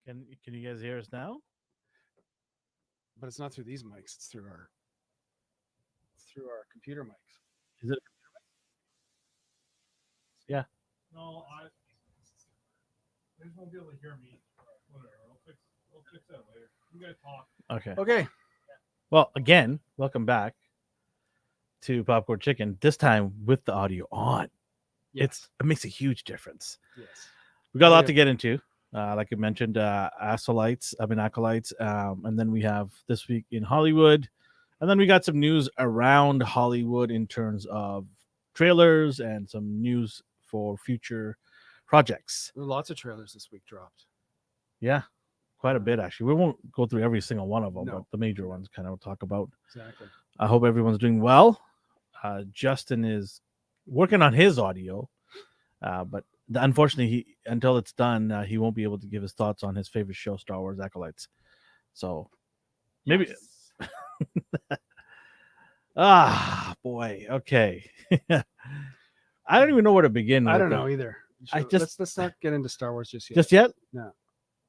Can you guys hear us now? But it's not through these mics. It's through our computer mics. Is it? Yeah. No, they just won't be able to hear me. Whatever. I'll fix that later. You guys talk. Okay. Okay. Well, again, welcome back to Popcorn Chicken. This time with the audio on. It makes a huge difference. Yes. We got a lot to get into. Like I mentioned, acolytes, and then we have this week in Hollywood, and then we got some news around Hollywood in terms of trailers and some news for future projects. There were lots of trailers this week dropped. Yeah, quite a bit actually. We won't go through every single one of them, No. but the major ones kind of we'll talk about. Exactly. I hope everyone's doing well. Justin is working on his audio, but unfortunately, until it's done, he won't be able to give his thoughts on his favorite show, Star Wars Acolytes. So maybe. Yes. Boy. Okay. I don't even know where to begin. I don't know either. I just let's not get into Star Wars just yet. Just yet? No.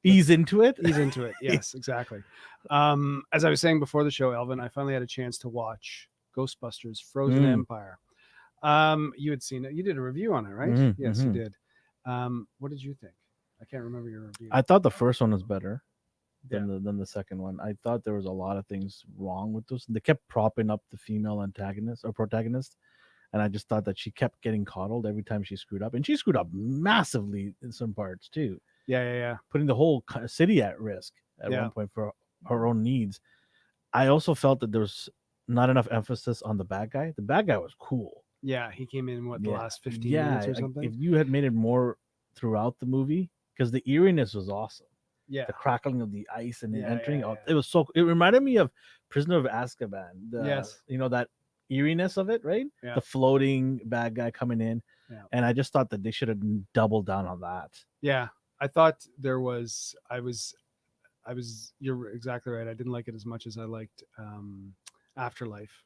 Ease into it. Ease into it. Yes, exactly. As I was saying before the show, Elvin, I finally had a chance to watch Ghostbusters: Frozen Empire. You had seen it. You did a review on it, right? Mm-hmm, Yes, you did. What did you think? I can't remember your review. I thought the first one was better than the second one. I thought there was a lot of things wrong with those. They kept propping up the female antagonist or protagonist, and I just thought that she kept getting coddled every time she screwed up, and she screwed up massively in some parts too. Yeah. Putting the whole city at risk at one point for her own needs. I also felt that there was not enough emphasis on the bad guy. The bad guy was cool. Yeah, he came in the last 15 minutes or something. If you had made it more throughout the movie, because the eeriness was awesome. Yeah, the crackling of the ice and entering. Yeah. It was so. It reminded me of Prisoner of Azkaban. Yes, that eeriness of it, right? Yeah. The floating bad guy coming in, and I just thought that they should have doubled down on that. Yeah, I thought there was. I was. You're exactly right. I didn't like it as much as I liked Afterlife.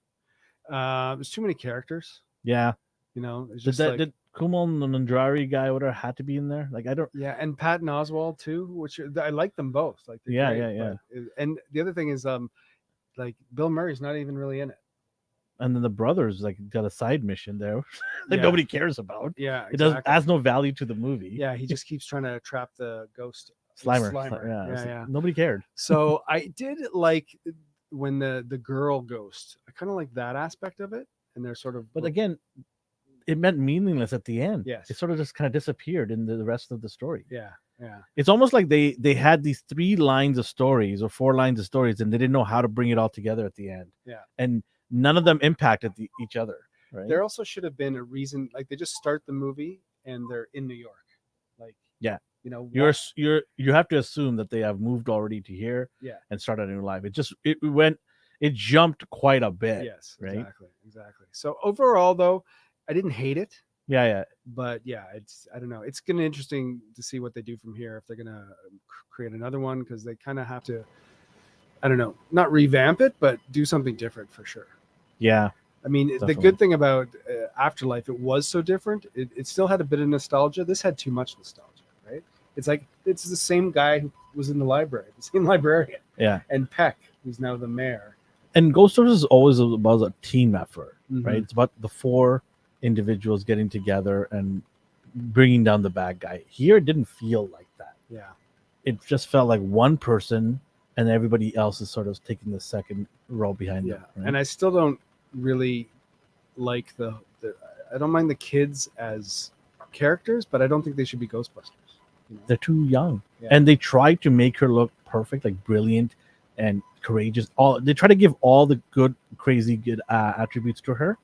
There's too many characters. Yeah, it's just did Kumail Nanjiani guy would have had to be in there? Like I don't. Yeah, and Patton Oswalt too, which I like them both. Like yeah. And the other thing is, like Bill Murray's not even really in it. And then the brothers like got a side mission there that nobody cares about. Yeah, exactly. It adds no value to the movie. Yeah, he just keeps trying to trap the ghost Slimer. Yeah. Nobody cared. So I did like when the girl ghost. I kind of like that aspect of it, and they're sort of. But again, it meant meaningless at the end. Yes, it sort of just kind of disappeared in the rest of the story. Yeah. It's almost like they had these 3 lines of stories or 4 lines of stories, and they didn't know how to bring it all together at the end. Yeah, and none of them impacted each other. Right. There also should have been a reason, like they just start the movie and they're in New York, like you have to assume that they have moved already to here. Yeah, and started a new life. It jumped quite a bit. Yes, right. Exactly. So overall, though, I didn't hate it. Yeah. But yeah, I don't know. It's gonna be interesting to see what they do from here. If they're gonna create another one, because they kind of have to. I don't know, not revamp it, but do something different for sure. Yeah. I mean, definitely. The good thing about Afterlife, it was so different. It still had a bit of nostalgia. This had too much nostalgia, right? It's like it's the same guy who was in the library, the same librarian. Yeah. And Peck, who's now the mayor. And Ghostbusters is always about a team effort, right? It's about the 4 individuals getting together and bringing down the bad guy. Here, it didn't feel like that. Yeah. It just felt like one person, and everybody else is sort of taking the second row behind them. Right? And I still don't really like I don't mind the kids as characters, but I don't think they should be Ghostbusters. They're too young. Yeah. And they try to make her look perfect, like brilliant and courageous. They try to give all the crazy good attributes to her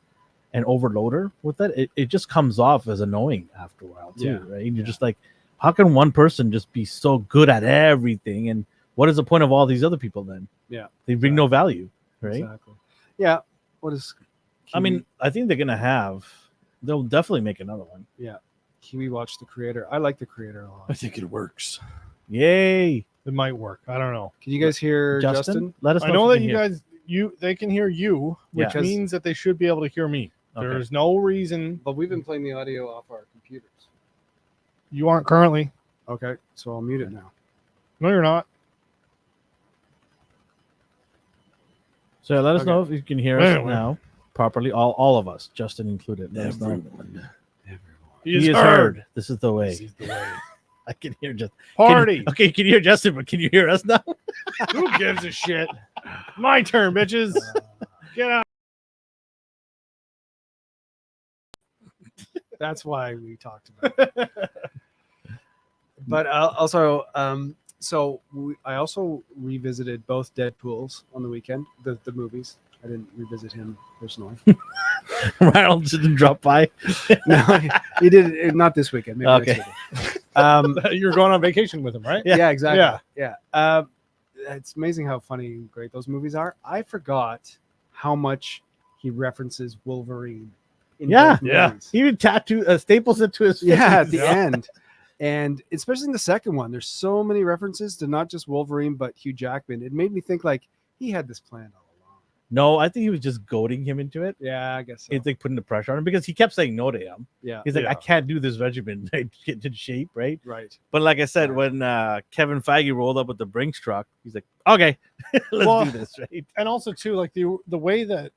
and overload her with that. It just comes off as annoying after a while too, right? And you're just like, how can one person just be so good at everything? And what is the point of all these other people then? Yeah. They bring no value, right? Exactly. Yeah. What is Kiwi? I think they'll definitely make another one. Yeah. Kiwi watched The Creator. I like The Creator a lot. I think it works. Yay. It might work. I don't know. Can you guys hear Justin? Let us know. I know that you guys they can hear you, which means that they should be able to hear me. Okay. There's no reason. But we've been playing the audio off our computers. You aren't currently. Okay, so I'll mute it now. No, you're not. So let us Okay. know if you can hear us Anyway. now properly. All of us, Justin included. Let us know. He He is heard. This is the way. This is the way. I can hear Justin. Party. Okay, can you hear Justin? But can you hear us now? Who gives a shit? My turn, bitches. Get out. That's why we talked about it. But also, I also revisited both Deadpools on the weekend, the movies. I didn't revisit him personally. Reynolds didn't drop by. No, he did it not this weekend. Maybe Okay. next weekend. You're going on vacation with him, right? Yeah, exactly. Yeah. Yeah. It's amazing how funny and great those movies are. I forgot how much he references Wolverine in both Yeah. movies. He even staples it to his face. Yeah, at the Yeah. end. And especially in the second one, there's so many references to not just Wolverine, but Hugh Jackman. It made me think like he had this planned all along. No, I think he was just goading him into it. Yeah, I guess so. It's like putting the pressure on him because he kept saying no to him. Yeah, He's like, Yeah. I can't do this regimen. I get in shape, right? right. But like I said, Yeah. when Kevin Feige rolled up with the Brinks truck, he's like, okay, let's Well, do this, right? And also too, like the way that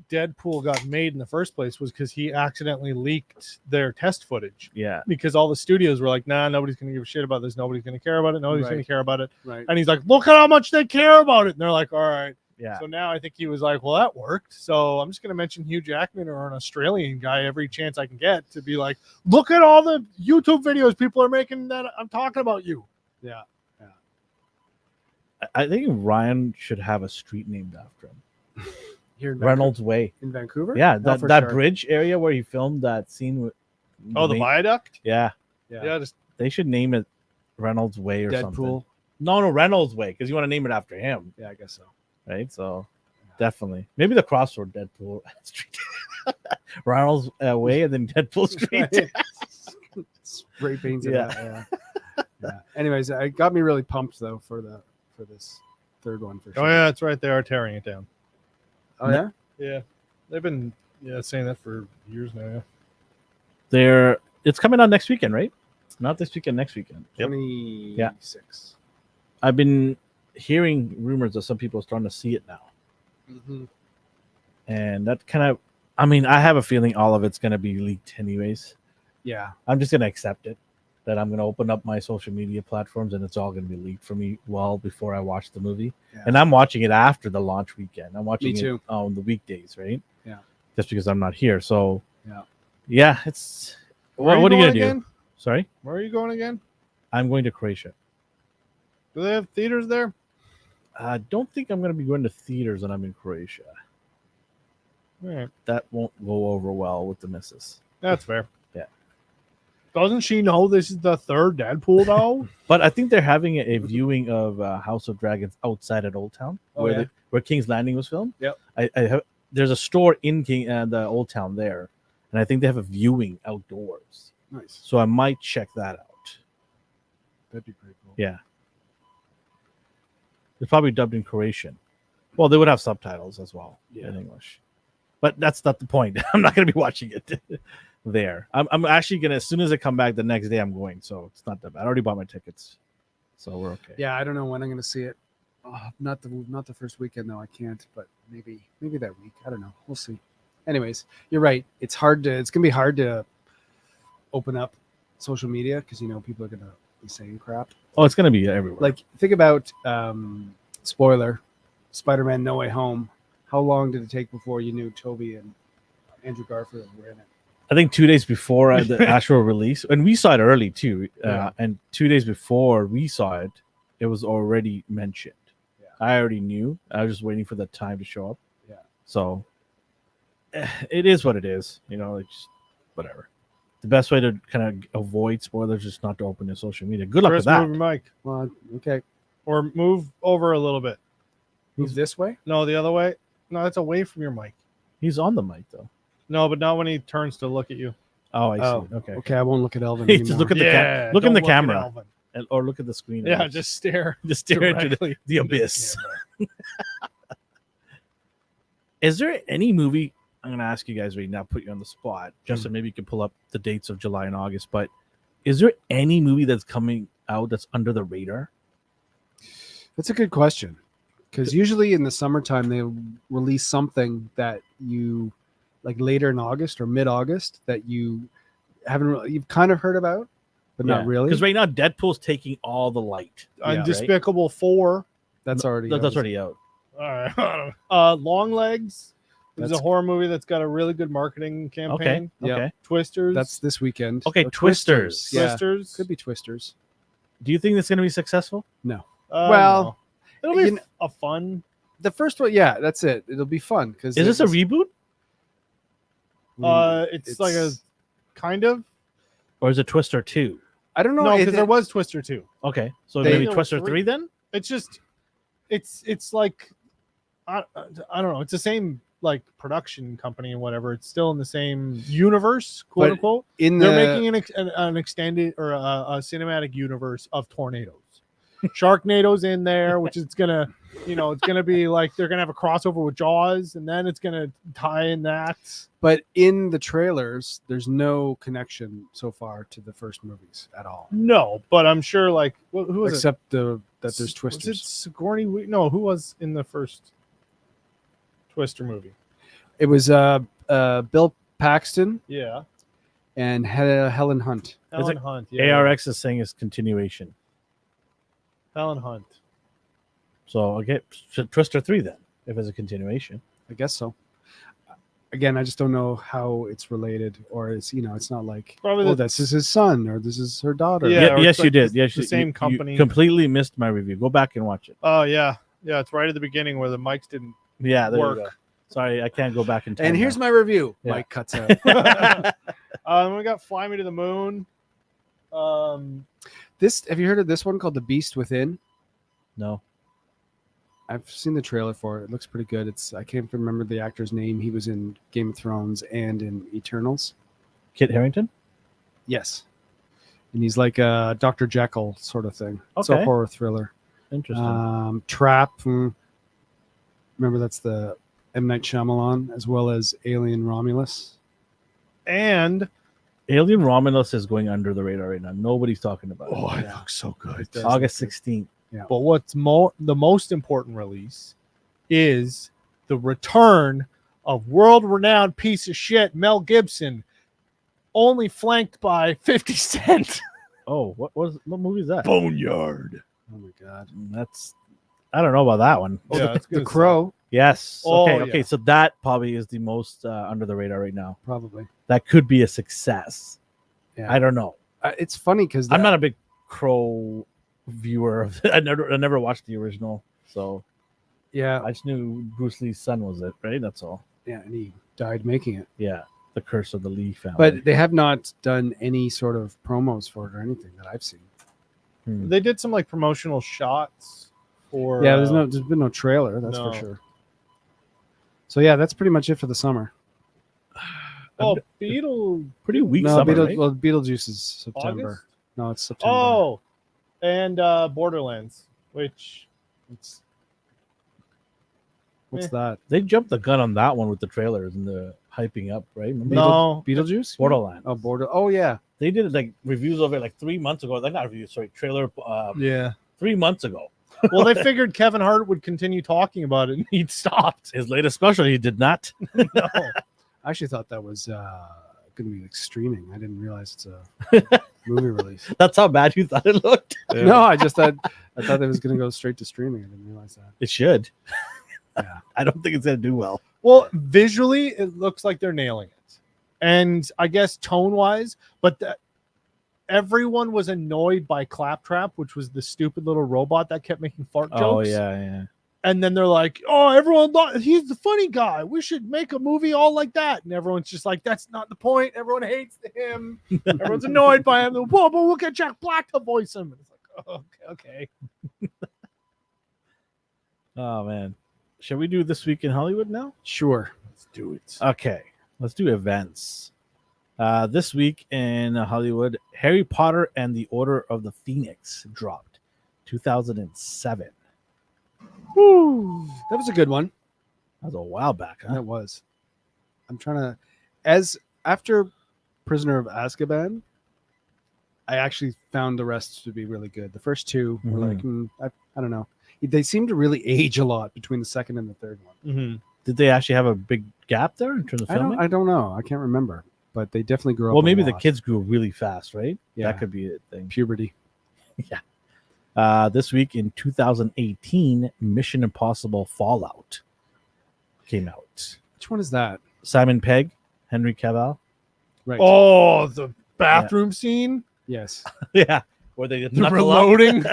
Deadpool got made in the first place was because he accidentally leaked their test footage. Yeah. Because all the studios were like, nah, nobody's gonna give a shit about this. Nobody's gonna care about it. Nobody's Right. gonna care about it. Right. And he's like, look at how much they care about it. And they're like, all right. Yeah. So now I think he was like, well, that worked. So I'm just gonna mention Hugh Jackman or an Australian guy every chance I can get to be like, look at all the YouTube videos people are making that I'm talking about you. Yeah. I think Ryan should have a street named after him. Here in Reynolds Way. in Vancouver. Yeah, Oh, for that sure. bridge area where he filmed that scene with Oh, the main- viaduct? Yeah. Yeah. Just They should name it Reynolds Way or something. Deadpool. No, Reynolds Way, because you want to name it after him, Yeah, I guess so. right? So definitely. Maybe the crossword Deadpool Street. Reynolds Way and then Deadpool Street. Spray paints. Yeah. Yeah. Yeah. Anyways, it got me really pumped though for this third one for sure. oh yeah, it's right. They are tearing it down. Oh yeah. Yeah, they've been saying that for years now. It's coming out next weekend, right? Not this weekend, next weekend. Yep. 26. I've been hearing rumors that some people are starting to see it now. Mm-hmm. And that kind of, I mean, I have a feeling all of it's going to be leaked anyways. Yeah. I'm just going to accept it, that I'm going to open up my social media platforms and it's all going to be leaked for me well before I watch the movie. Yeah. And I'm watching it after the launch weekend. I'm watching Me too. it on the weekdays, right? Yeah. Just because I'm not here. So, Yeah. yeah, it's. Where What are you going going to do? again? Sorry? Where are you going again? I'm going to Croatia. Do they have theaters there? I don't think I'm going to be going to theaters when I'm in Croatia. All right, That won't go over well with the missus. that's fair. Yeah. Doesn't she know this is the third Deadpool though? But I think they're having a viewing of House of Dragons outside at Old Town, Oh, where yeah? where King's Landing was filmed. Yep. There's a store in the Old Town there, and I think they have a viewing outdoors. Nice. So I might check that out. That'd be pretty cool. Yeah. It's probably dubbed in Croatian. Well, they would have subtitles as well in English. But that's not the point. I'm not going to be watching it there. I'm actually going to, as soon as I come back the next day, I'm going. So it's not that bad. I already bought my tickets. So we're okay. Yeah, I don't know when I'm going to see it. Not the first weekend though. I can't, but maybe that week. I don't know. We'll see. Anyways, you're right. It's going to be hard to open up social media because people are going to be saying crap. Oh, it's going to be everywhere. Like think about spoiler, Spider-Man No Way Home. How long did it take before you knew Toby and Andrew Garfield were in it? I think 2 days before the actual release, and we saw it early too. Yeah. And 2 days before we saw it, it was already mentioned. Yeah. I already knew. I was just waiting for the time to show up. Yeah. So it is what it is. It's just whatever. The best way to kind of avoid spoilers is just not to open your social media. Good luck Chris, with that. move your mic Well, okay. or move over a little bit. Move this way. No, the other way. No, that's away from your mic. He's on the mic though. No, but not when he turns to look at you. Oh, I see. Oh, Okay. Okay, I won't look at Elvin Just anymore. look at the Yeah, look in don't the at camera Alvin. or look at the screen. Yeah, just stare. just stare into directly the into the abyss. camera. Is there any movie? I'm going to ask you guys right now, put you on the spot. Justin, maybe you can pull up the dates of July and August. But is there any movie that's coming out that's under the radar? That's a good question. Because usually in the summertime they release something that you like later in August or mid-August that you you've kind of heard about, but not really. Because right now Deadpool's taking all the light. Yeah. Despicable 4. That's already That's already out. All right. Long Legs is a That's- horror movie that's got a really good marketing Okay. campaign. Yeah. Okay. Twisters. That's this weekend. Okay, Or Twisters. Yeah, Twisters. could be Twisters. Do you think it's going to be successful? No. No. It'll be you kn- a fun. The first one, yeah, that's it. It'll be fun because Is this a reboot It's like a kind of. or is it Twister 2? I don't know. No, it- because there was Twister 2. Okay. So They- maybe There were Twister 3. 3 then? It's just, it's like, I don't know. It's the same like production company and whatever. It's still in the same universe, quote But unquote. in They're making an extended or a cinematic universe of tornadoes. Sharknado's in there, which is gonna, it's gonna be like they're gonna have a crossover with Jaws, and then it's gonna tie in that. But in the trailers, there's no connection so far to the first movies at all, No, but I'm sure like who was it? except that there's Was Twisters. it Sigourney Weaver? No, who was in the first Twister movie? It was Bill Paxton Yeah, and Helen Hunt. Helen Hunt. Yeah, ARX is saying it's continuation. Helen Hunt. So I get Twister 3 then, if it's a continuation. I guess so. Again, I just don't know how it's related, or it's it's not like Probably this is his son or this is her daughter. Yeah, or yes, it's you like did. the- Yes, the you- same you company. completely missed my review. Go back and watch it. Oh yeah, it's right at the beginning where the mics didn't Yeah, there work. you go. Sorry, I can't go back in time. And here's my review. Yeah. Mike cuts out. We got Fly Me to the Moon. This have you heard of this one called The Beast Within? no. I've seen the trailer for it. It looks pretty good. I can't remember the actor's name. He was in Game of Thrones and in Eternals. Kit Harington. Yes. And he's like a Dr. Jekyll sort of thing. It's a Okay. horror thriller. Interesting. Trap. Remember that's the M. Night Shyamalan, as well as Alien Romulus. And Alien Romulus is going under the radar right now. Nobody's talking about it. it Yeah. looks so good. It does. August 16th. But what's the most important release is the return of world-renowned piece of shit Mel Gibson, only flanked by 50 Cent. Oh, what movie is that? Boneyard. Oh my God. That's I don't know about that one. Yeah, it's The good Crow, Yes. Oh, Okay. yeah. So that probably is the most under the radar right now. probably. That could be a success. Yeah. I don't know. It's funny because I'm not a big Crow viewer of it. I never watched the original, so Yeah. I just knew Bruce Lee's son was it, right? That's all. Yeah. And he died making it. Yeah, the curse of the Lee family. But they have not done any sort of promos for it or anything that I've seen. They did some like promotional shots for. Yeah, there's been no trailer, that's no. for sure. So yeah, that's pretty much it for the summer. Oh, Beetle. pretty weak No, summer, right? Beetlejuice is September. August? No, it's September. Oh, and Borderlands, which What's that? They jumped the gun on that one with the trailers and the hyping up, right? Remember? No. Beetlejuice? Borderlands. Oh, Oh yeah. They did like reviews of it like 3 months ago. Like not reviews, sorry, trailer. yeah. 3 months ago. Well, they figured Kevin Hart would continue talking about it, and he'd stopped. His latest special, he did not. No. I actually thought that was going to be like streaming. I didn't realize it's a movie release. That's how bad you thought it looked. No, I thought it was going to go straight to streaming. I didn't realize that. It should. Yeah. I don't think it's gonna do well. Well, visually, it looks like they're nailing it, and I guess tone-wise, but everyone was annoyed by Claptrap, which was the stupid little robot that kept making fart jokes. Oh yeah. And then they're like, "Oh, everyone thought he's the funny guy. We should make a movie all like that." And everyone's just like, "That's not the point. Everyone hates him. Everyone's annoyed by him. Whoa, but we'll get Jack Black to voice him." And it's like, "Oh, okay." Oh man. Shall we do This Week in Hollywood now? Sure. Let's do it. Okay. Let's do events. This week in Hollywood, Harry Potter and the Order of the Phoenix dropped 2007. Woo. That was a good one. That was a while back, huh? That was. I'm trying to, after Prisoner of Azkaban, I actually found the rest to be really good. The first two were like, I don't know. They seem to really age a lot between the second and the third one. Mm-hmm. Did they actually have a big gap there in terms of filming? I don't know. I can't remember, but they definitely grew up. Well, a maybe the lot. kids grew really fast, right? Yeah. That could be a thing. puberty. This week in 2018, Mission Impossible Fallout came out. Which one is that? Simon Pegg, Henry Cavill. Right. Oh, the bathroom scene, Yes. Yeah, where they just the knuckle up. reloading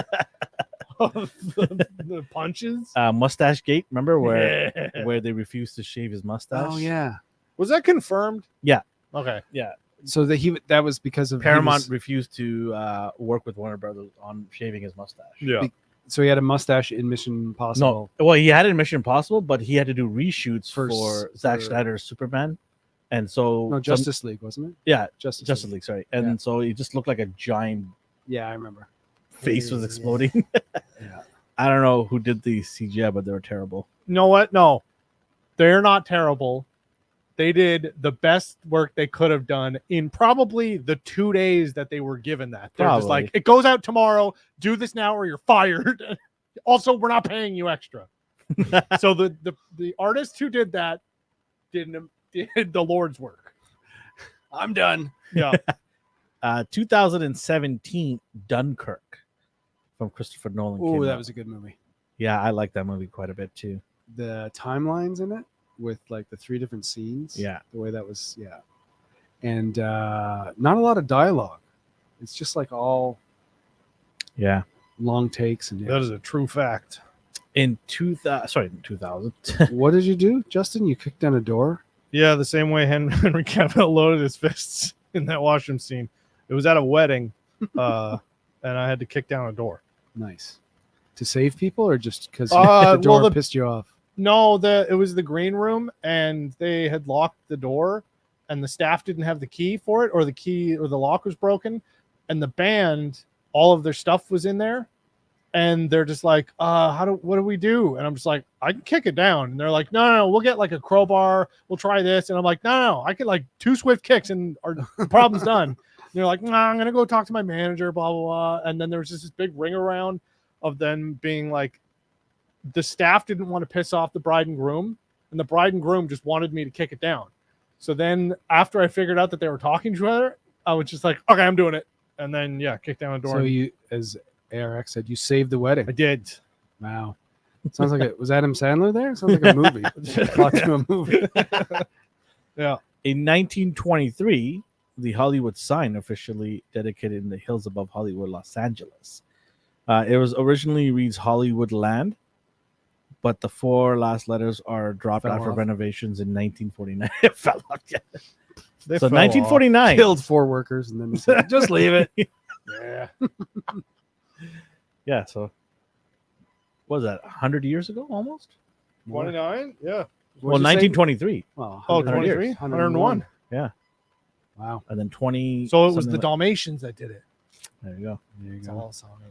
of the punches. Mustache Gate. Remember where Yeah. where they refused to shave his mustache? Oh yeah. Was that confirmed? Yeah. Okay. Yeah. So that was because of Paramount refused to work with Warner Brothers on shaving his mustache. Yeah. So he had a mustache in Mission Impossible. No, well, he had it in Mission Impossible, but he had to do reshoots For for s- Zack for- Snyder's Superman, and so No, Justice League, wasn't it? yeah, Justice Justice League. League, sorry, and Yeah. so he just looked like a giant Yeah, I remember. face was Yeah. exploding. Yeah. I don't know who did the CGI, but they were terrible. You know what? No, they're not terrible. They did the best work they could have done in probably the 2 days that they were given that. They're just Probably. like, it goes out tomorrow. Do this now or you're fired. Also, we're not paying you extra. So the artist who did that did the Lord's work. I'm done. Yeah. 2017 Dunkirk from Christopher Nolan. Oh, came that out. was a good movie. Yeah, I like that movie quite a bit too. The timelines in it with like the 3 different scenes. Yeah. The way that was, yeah. And not a lot of dialogue. It's just like all Yeah. long takes and That is a true fact. In 2000. What did you do, Justin? You kicked down a door? Yeah, the same way Henry Cavill loaded his fists in that washroom scene. It was at a wedding, and I had to kick down a door. Nice. To save people or just because Uh, the door well, the- pissed you off? No, it was the green room, and they had locked the door, and the staff didn't have the key for it, or the key or the lock was broken, and the band, all of their stuff was in there, and they're just like, what do we do? And I'm just like, I can kick it down, and they're like, no, we'll get like a crowbar, we'll try this, and I'm like, no, I can like 2 swift kicks, and the problem's done. And they're like, nah, I'm gonna go talk to my manager, blah blah blah, and then there was just this big ring around of them being like, the staff didn't want to piss off the bride and groom, and the bride and groom just wanted me to kick it down. So then after I figured out that they were talking to each other, I was just like, okay, I'm doing it. And then, yeah, kick down the door. So you, as ARX said, you saved the wedding. I did. Wow. Sounds like it was Adam Sandler there? Sounds like a movie. Plot to a movie. Yeah. In 1923, the Hollywood sign officially dedicated in the hills above Hollywood, Los Angeles. It was originally reads Hollywood Land, but the 4 last letters are dropped Fell after off. renovations in 1949. It fell off. Yeah. They So fell off. 1949. Killed 4 workers and then he said, just leave it. Yeah. Yeah. So, what was that? 100 years ago, almost. 29? Yeah. Well, 1923, Well, Oh, 100 years. 23? 101. Wow. and then 20. So it was something the like- Dalmatians that did it. There you go. There you That's go. all sounding.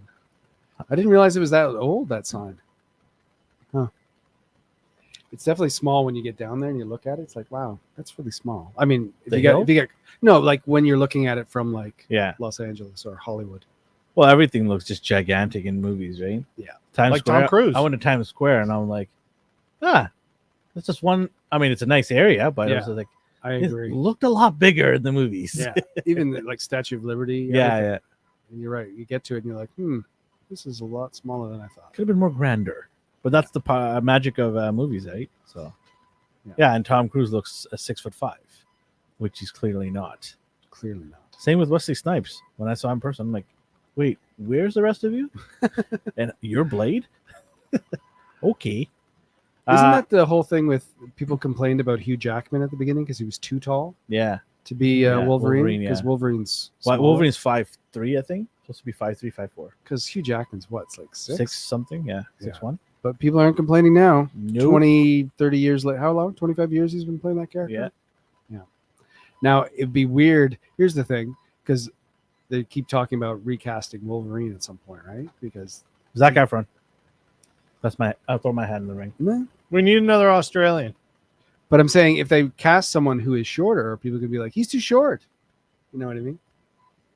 I didn't realize it was that old, that sign. Huh. It's definitely small when you get down there and you look at it. It's like, wow, that's really small. I mean, The hill? if you get no, like when you're looking at it from like Yeah. Los Angeles or Hollywood. Well, everything looks just gigantic in movies, right? Yeah. Times Like Square. Tom Cruise. I went to Times Square and I'm like, that's just one. I mean, it's a nice area, but it was Yeah. like I it agree. looked a lot bigger in the movies. Yeah. Even the, like Statue of Liberty. yeah, everything. yeah. And you're right. You get to it and you're like, this is a lot smaller than I thought. Could have been more grander, but that's the magic of movies, right? So, Yeah. yeah. And Tom Cruise looks 6'5", which he's clearly not. Clearly not. Same with Wesley Snipes. When I saw him in person, I'm like, wait, where's the rest of you? And you're Blade? Okay. Isn't that the whole thing with people complained about Hugh Jackman at the beginning because he was too tall Yeah. to be Yeah, Wolverine? Wolverine, Because yeah. Wolverine's Wolverine's 5'3", I think. Supposed to be 5'3", 5'4". because Hugh Jackman's what? It's like 6? 6 something, yeah. Yeah. 6'1". But people aren't complaining now. Nope. 20, 30 years later. How long? 25 years he's been playing that character? Yeah. Yeah. Now, it'd be weird. Here's the thing, because they keep talking about recasting Wolverine at some point, right? Because Zac Efron. I'll throw my hat in the ring. Meh. We need another Australian. But I'm saying if they cast someone who is shorter, people could be like, he's too short. You know what I mean?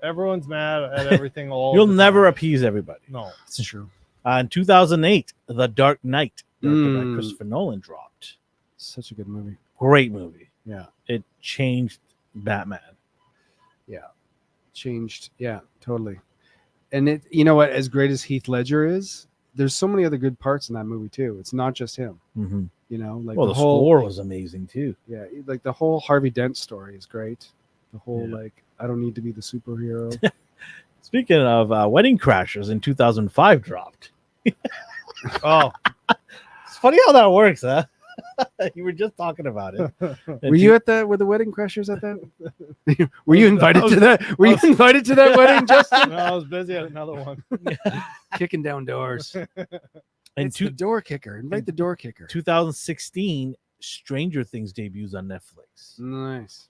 Everyone's mad at everything. All You'll the never time. appease everybody. No. That's true. In 2008, The Dark Knight, directed by Mm. Christopher Nolan, dropped. Such a good movie. Great movie. Yeah. It changed Batman. Changed. Yeah, totally. And it, you know what? As great as Heath Ledger is, there's so many other good parts in that movie too. It's not just him. Mm-hmm. You know, like Well, the score was amazing too. Yeah, like the whole Harvey Dent story is great. The whole Yeah. like, I don't need to be the superhero. Speaking of Wedding Crashers, in 2005 dropped. Oh, It's funny how that works, huh? You were just talking about it. Were you at that? Were the wedding crashers at that? Were you invited to that? Were you invited to that wedding, Justin? no, I was busy at another one. Kicking down doors. In It's the door kicker. Invite the door kicker. 2016, Stranger Things debuts on Netflix. Nice.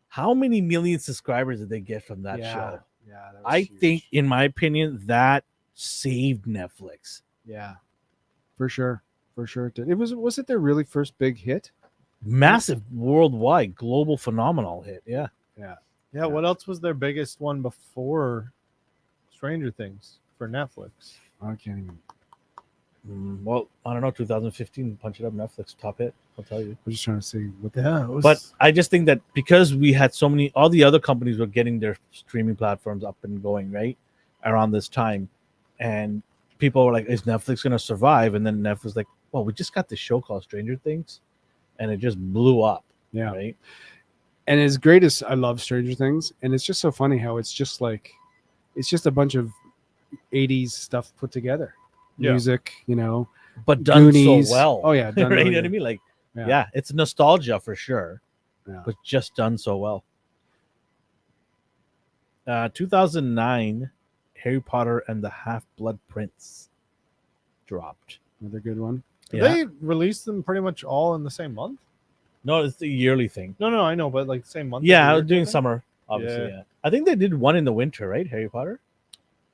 How many million subscribers did they get from that Yeah. show? Yeah, that was I huge. think, in my opinion, that saved Netflix. Yeah, for sure. For sure it did. Was it their really first big hit? Massive worldwide, global phenomenal hit. Yeah. Yeah, what else was their biggest one before Stranger Things for Netflix? I can't even. Well, I don't know. 2015, Punch It Up, Netflix top hit. I'll tell you. I'm just trying to see what. Yeah, it was, But I just think that because we had so many, all the other companies were getting their streaming platforms up and going right around this time, and people were like, "Is Netflix going to survive?" And then Netflix was like, "Well, we just got this show called Stranger Things," and it just blew up. Yeah. Right. And as great as I love Stranger Things, and it's just so funny how it's just like, it's just a bunch of 80s stuff put together. Yeah. Music, you know, But done Goonies. so well. Oh yeah, done right? really You know what I good. mean? Like, Yeah. yeah, it's nostalgia for sure, Yeah. but just done so well. 2009, Harry Potter and the Half-Blood Prince dropped. Another good one. did Yeah. they release them pretty much all in the same month? No, it's the yearly thing. No, I know, but like the same month. Yeah, every I year was doing type thing? summer, obviously. Yeah. Yeah. I think they did one in the winter, right? Harry Potter.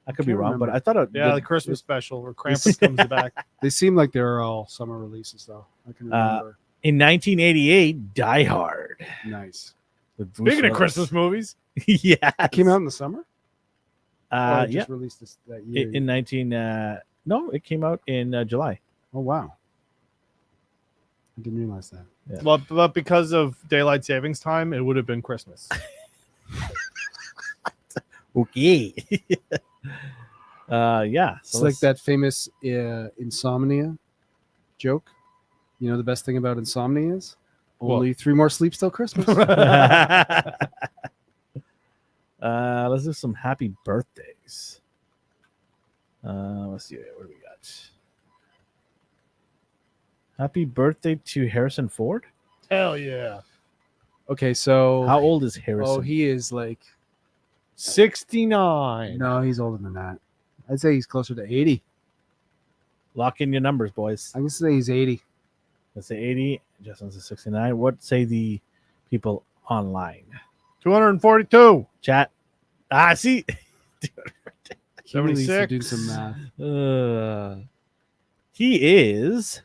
I could be Can't wrong, remember. but I thought it. Yeah, the Christmas special where Krampus comes back. They seem like they're all summer releases though. I can remember. in 1988, Die Hard. Nice. With Bruce Speaking of Willis. Christmas movies, yeah, It came out in the summer. Or it yeah. just released this that year. In 19. No, it came out in July. Oh wow. I didn't realize that. Yeah. but because of daylight savings time, it would have been Christmas. Okay. Yeah. It's like that famous insomnia joke. You know the best thing about insomnia is only 3 more sleeps till Christmas. Let's do some happy birthdays. Let's see. What do we got? Happy birthday to Harrison Ford. Hell yeah. Okay, so How old is Harrison? oh, he is like 69. no, he's older than that. I'd say he's closer to 80. Lock in your numbers, boys. I can say he's 80. Let's say 80. Justin says 69. What say the people online? 242. Chat. See. He really needs to 76. do some math. He is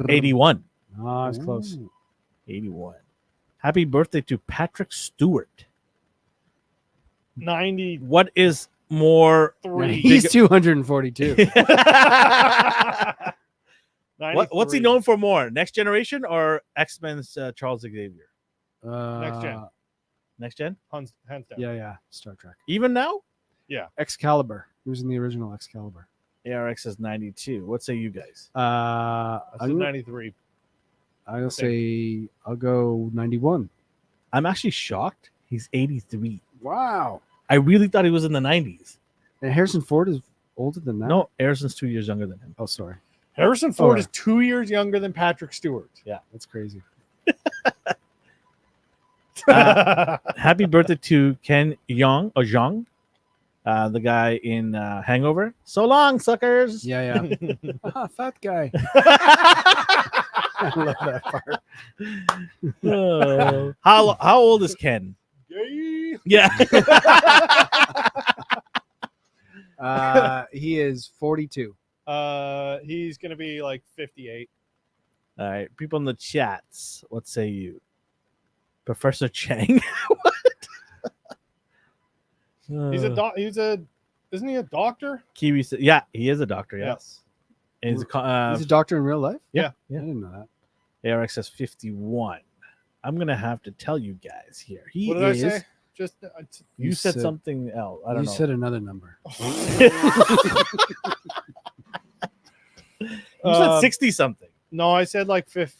81. Oh, it's close. Ooh, 81. Happy birthday to Patrick Stewart. 93. What is more? He's 242. What's he known for more? Next Generation or X-Men's Charles Xavier? Next gen. Next Gen? Hands down. Yeah. Star Trek. Even now? Excalibur. He was in the original Excalibur. ARX is 92. What say you guys? I said I'm- 93. I'll say I'll go 91. I'm actually shocked. He's 83. Wow. I really thought he was in the 90s. And Harrison Ford is older than that. No, Harrison's 2 years younger than him. Oh, sorry. Harrison Ford right. is 2 years younger than Patrick Stewart. That's crazy. Happy birthday to Ken Jeong, the guy in Hangover. So long, suckers. Yeah. Fat guy. I love that part. Oh. How old is Ken? Yay. Yeah. He is 42. He's going to be like 58. All right, people in the chats, what say you? Professor Chang. What? He's a Isn't he a doctor? Kiwi said, yeah, he is a doctor. Yeah. Yes. And he's He's a doctor in real life. yeah. I didn't know that. ARX says 51. I'm gonna have to tell you guys here. He What did is. I say? Just You said something else. I don't You know. said another number. You said 60 something. No, I said like 50.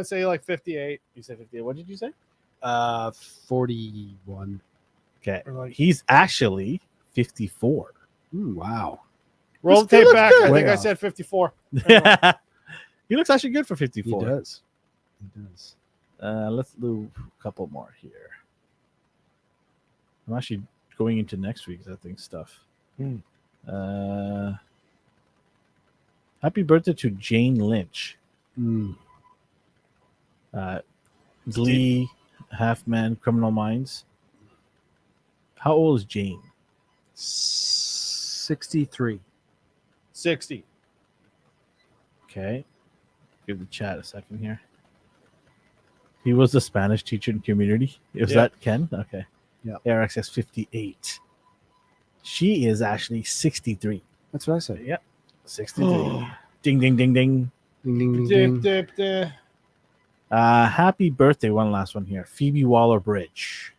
Say like 58. You said 58. What did you say? 41. Okay. Or like- He's actually 54. Wow. Roll the Still tape looks back. good. I Way think I off. said 54. He looks actually good for He 54. does. He does. Let's do a couple more here. I'm actually going into next week's, I think, stuff. Happy birthday to Jane Lynch. Mm. Glee, Half Man, Criminal Minds. How old is Jane? 63. 60. Okay. Give the chat a second here. He was the Spanish teacher in Community. Is Yeah. that Ken? Okay. Yeah. ARX says 58. She is actually 63. That's what I said. Yeah. 63. Ding, ding, ding, ding. Ding, ding, ding, Dip, ding. dip, dip. Happy birthday. One last one here. Phoebe Waller-Bridge.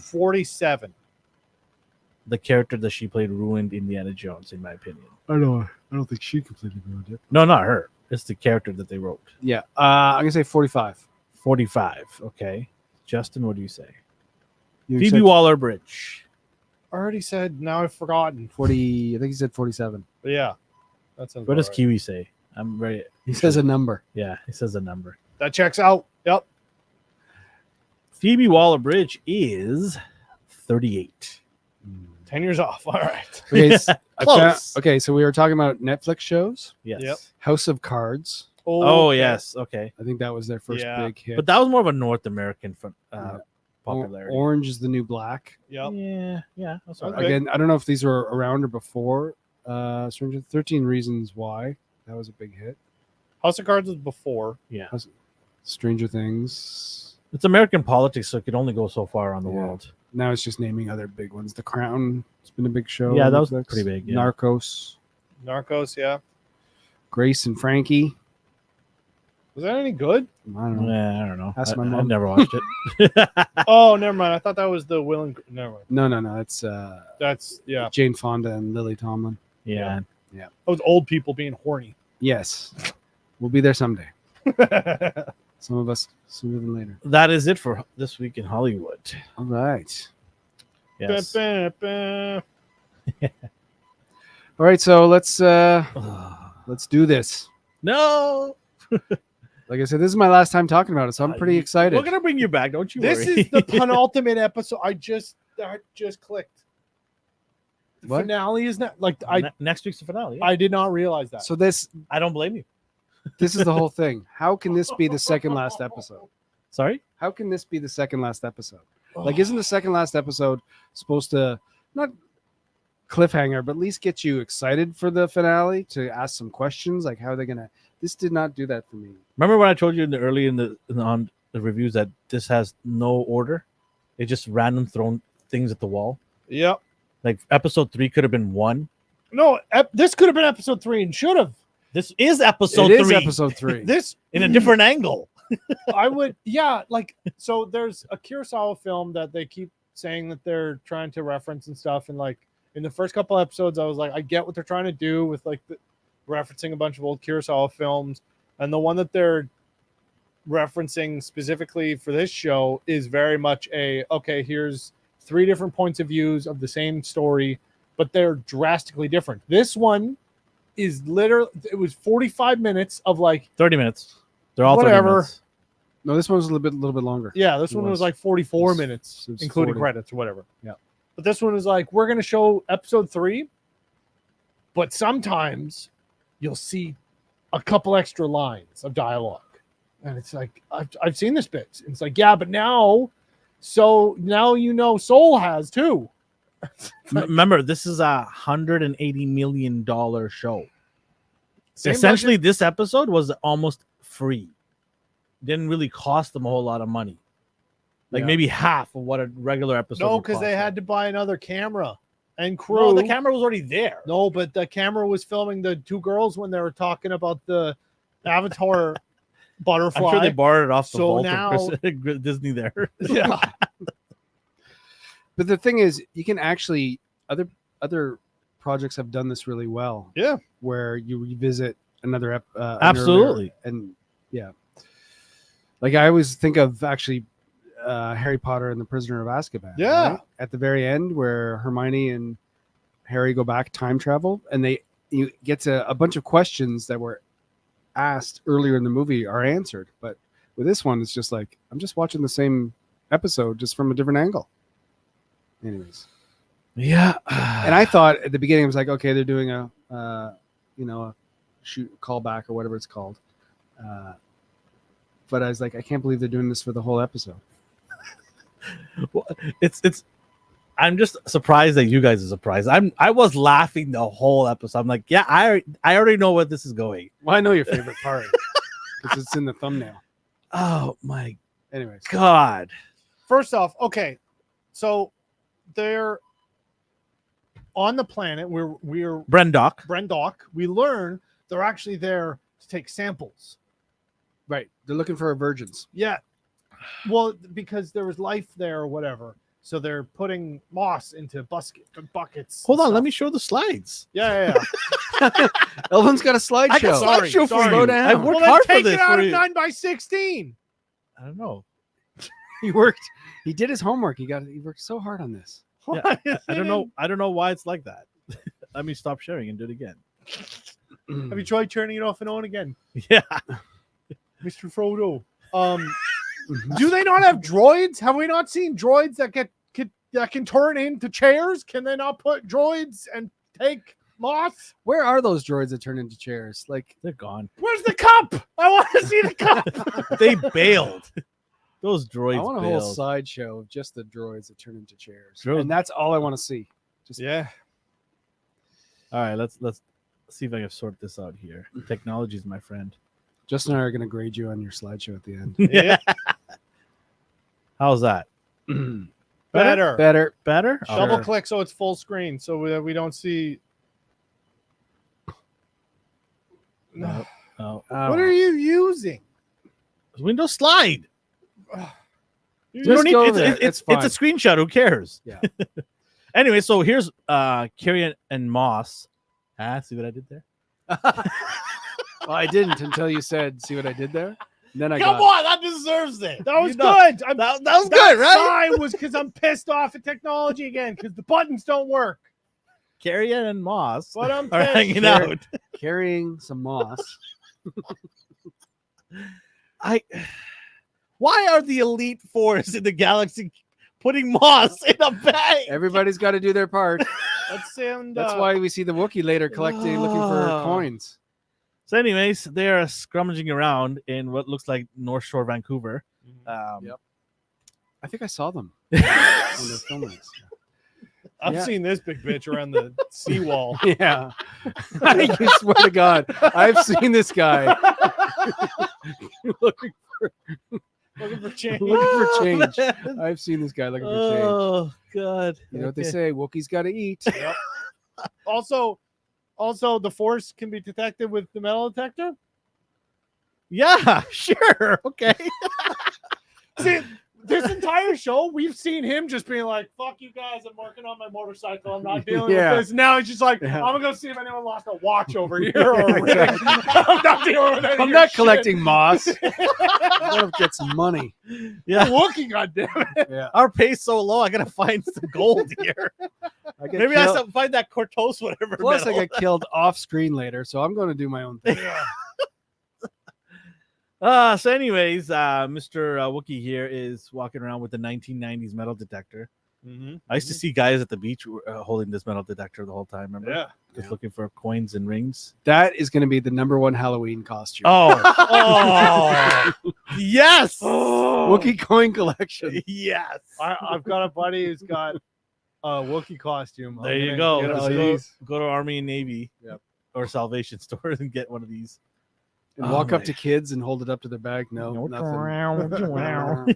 47. The character that she played ruined Indiana Jones, in my opinion. I don't think she completely ruined it. No, not her. It's the character that they wrote. Yeah. I'm going to say 45. 45. Okay. Justin, what do you say? You Phoebe said Waller-Bridge. Already said. Now I've forgotten. 40. I think he said 47. But yeah. That sounds What does about right. Kiwi say? I'm very. He says a number. Yeah, he says a number. That checks out. Yep. Phoebe Waller-Bridge is 38. 10 years off. All right. Okay, Close. okay, so we were talking about Netflix shows. Yes. Yep. House of Cards. Oh, yes. Okay. I think that was their first Yeah. big hit. But that was more of a North American Yeah. popularity. Orange is the New Black. Yep. Yeah. That's all Okay. right. Again, I don't know if these were around or before. Stranger 13 Reasons Why. That was a big hit. House of Cards was before. Yeah. Stranger Things. It's American politics, so it could only go so far around the Yeah. world. Now it's just naming other big ones. The Crown. It's been a big show. Yeah, on that was Netflix. pretty big, yeah. Narcos. Narcos, yeah. Grace and Frankie. Was that any good? I don't know. Yeah, I don't know. Ask my I mom. never watched it. Oh, never mind. I thought that was the Will and... Never mind. No. It's That's, yeah. Jane Fonda and Lily Tomlin. Yeah. That was old people being horny. Yes. We'll be there someday. Some of us sooner than later. That is it for this week in Hollywood. All right. Yes. Ba-ba-ba. All right, so let's do this. No. Like I said, this is my last time talking about it, so I'm pretty excited. We're gonna bring you back. Don't you This worry. is the penultimate episode. That just clicked. The What? finale is not like Next week's the finale. Yeah. I did not realize that. So this I don't blame you. is the whole thing. How can this be the second last episode? Sorry. How can this be the second last episode? Like, isn't the second last episode supposed to not cliffhanger, but at least get you excited for the finale to ask some questions? Like, how are they gonna? This did not do that for me. Remember when I told you on the reviews that this has no order? It just random thrown things at the wall. Yep. Like episode 3 could have been 1. No, this could have been episode 3 and should have. This is episode It is 3 episode 3. This in a different angle. I would, yeah, like so. There's a Kurosawa film that they keep saying that they're trying to reference and stuff, and like in the first couple episodes, I was like, I get what they're trying to do with like referencing a bunch of old Kurosawa films, and the one that they're referencing specifically for this show is very much okay, here's 3 different points of views of the same story, but they're drastically different. This one is literally, it was 45 minutes of like 30 minutes. They're all 30 Whatever. minutes. No, this one's a little bit longer. Yeah, this It one was was. like 44 It's- minutes, it's including 40. credits or whatever. Yeah. But this one is like, we're going to show episode 3, but sometimes you'll see a couple extra lines of dialogue. And it's like, I've seen this bit. And it's like, yeah, but now you know Soul has too. Remember, this is $180 million show. Same Essentially, this episode was almost free. Didn't really cost them a whole lot of money. Like Yeah. maybe half of what a regular episode. No, would because cost they them. had to buy another camera and crew. No, the camera was already there. No, but the camera was filming the two girls when they were talking about the Avatar butterfly. I'm sure they borrowed it off the So vault now- of Disney there. Yeah. But the thing is, you can actually other projects have done this really well. Yeah. Where you revisit another Absolutely. and yeah. Like I always think of actually Harry Potter and the Prisoner of Azkaban. Yeah. right? At the very end, where Hermione and Harry go back time travel, and you get to a bunch of questions that were asked earlier in the movie are answered. But with this one, it's just like I'm just watching the same episode just from a different angle. Anyways, Yeah. and I thought at the beginning, I was like, okay, they're doing a shoot callback or whatever it's called. But I was like, I can't believe they're doing this for the whole episode. Well, it's I'm just surprised that you guys are surprised. I was laughing the whole episode. I'm like, yeah, I already know where this is going. Well, I know your favorite part because it's in the thumbnail. Oh my Anyways, god. First off, okay, so they're on the planet. We're Brendock. We learn they're actually there to take samples. right? They're looking for virgins. Yeah. Well, because there was life there or whatever. So they're putting moss into buckets. Hold and on, let stuff. me show the slides. Yeah. Elvin's got a slideshow. I got Sorry, slideshow for sorry. you. Slow down. I worked Well, then hard for take this. it out for of you. 9x16. I don't know. He worked. He did his homework. He worked so hard on this. Yeah, I don't know. I don't know why it's like that. Let me stop sharing and do it again. Have you tried turning it off and on again, Yeah. Mr. Frodo? Do they not have droids? Have we not seen droids that can turn into chairs? Can they not put droids and take moss? Where are those droids that turn into chairs? Like, They're gone. Where's the cup? I want to see the cup. They bailed. Those droids I want a bailed. whole sideshow of just the droids that turn into chairs, Droids. and that's all I want to see. Just Yeah. All right, let's see if I can sort this out here. Technology is my friend. Justin and I are going to grade you on your slideshow at the end. Yeah. How's that? Better. Better. Better? Sure. Double click so it's full screen so we don't see. No. No. Oh. What are you using? Windows slide. You Just don't go need, there. it's It's a screenshot. Who cares? Yeah. Anyway, so here's Carrie and Moss. See what I did there? Well, I didn't until you said, "See what I did there." And then I Come got on, that deserves it. That was You know- good. That was good, right? Sigh was because I'm pissed off at technology again because the buttons don't work. Carrie and Moss But I'm are pissed. hanging Carrie- out. carrying some moss. Why are the Elite Force in the galaxy putting Moss in a bag? Everybody's got to do their part. Let's send. That's why we see the Wookiee later looking for Oh. coins. So, anyways, they are scrummaging around in what looks like North Shore, Vancouver. Yep. I think I saw them when they're filming this. I've Yeah. seen this big bitch around the seawall. Yeah. I swear to God, I've seen this guy looking Looking for change. for change. I've seen this guy looking for change. Oh God! You know what they Okay. say? Wookiee's got to eat. Also, the force can be detected with the metal detector. Yeah, sure. Okay. See, this entire show, we've seen him just being like, "Fuck you guys! I'm working on my motorcycle. I'm not dealing Yeah. with this." Now he's just like, Yeah. "I'm gonna go see if anyone lost a watch over here or a ring." I'm not dealing with any of I'm your not shit. collecting moss. I want to get some money. Yeah. Wookie, goddammit. Yeah. Our pay's so low. I gotta find some gold here. I get Maybe I killed. have to find that Cortos, whatever. Plus, I metal. get killed off screen later, so I'm going to do my own thing. So anyways, Mr. Wookie here is walking around with the 1990s metal detector. I used to see guys at the beach holding this metal detector the whole time. Remember? Yeah. Just Yeah. looking for coins and rings. That is going to be the #1 Halloween costume. Oh, yes. Wookiee coin collection. Yes. I've got a buddy who's got a Wookiee costume. There you go. get Just all go, these. go to Army and Navy Yep. or Salvation store and get one of these. And Oh, walk up my- to kids and hold it up to their bag. No, nothing.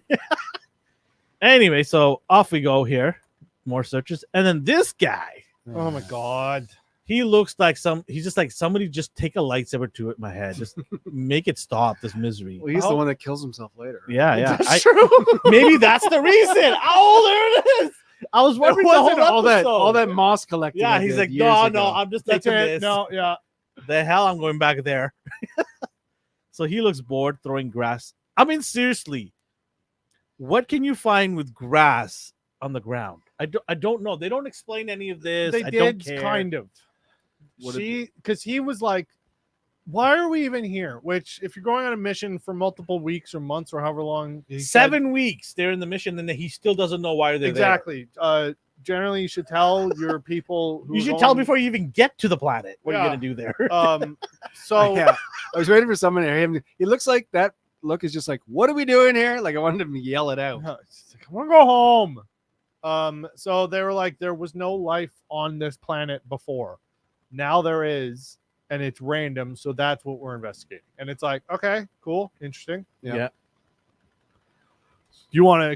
Anyway, so off we go here. More searches. And then this guy. Oh my god. He looks like he's just like somebody just take a lightsaber to my head. Just make it stop this misery. Well, he's the one that kills himself later. Right? Yeah. That's true. Maybe that's the reason. Oh, there it is. I was wondering the whole all that moss collecting. Yeah, I he's did like, years no, ago. I'm just That's taking it. this. No, yeah. The hell, I'm going back there. So he looks bored throwing grass. I mean, seriously, what can you find with grass on the ground? I don't know. They don't explain any of this. They I did don't care. kind of. What did Because he was like, why are we even here? Which, if you're going on a mission for multiple weeks or months or however long, he said- 7 weeks they're in the mission, and he still doesn't know why they're exactly. Generally, you should tell your people. Who there. You are should tell going- before you even get to the planet what Yeah. you're gonna do there. So yeah, I was waiting for someone to hear him. He looks like that. Look is just like, what are we doing here? Like I wanted him to yell it out. it's like, I want to go home. So they were like, there was no life on this planet before. Now there is, and it's random. So that's what we're investigating. And it's like, okay, cool, interesting. Yeah. You want to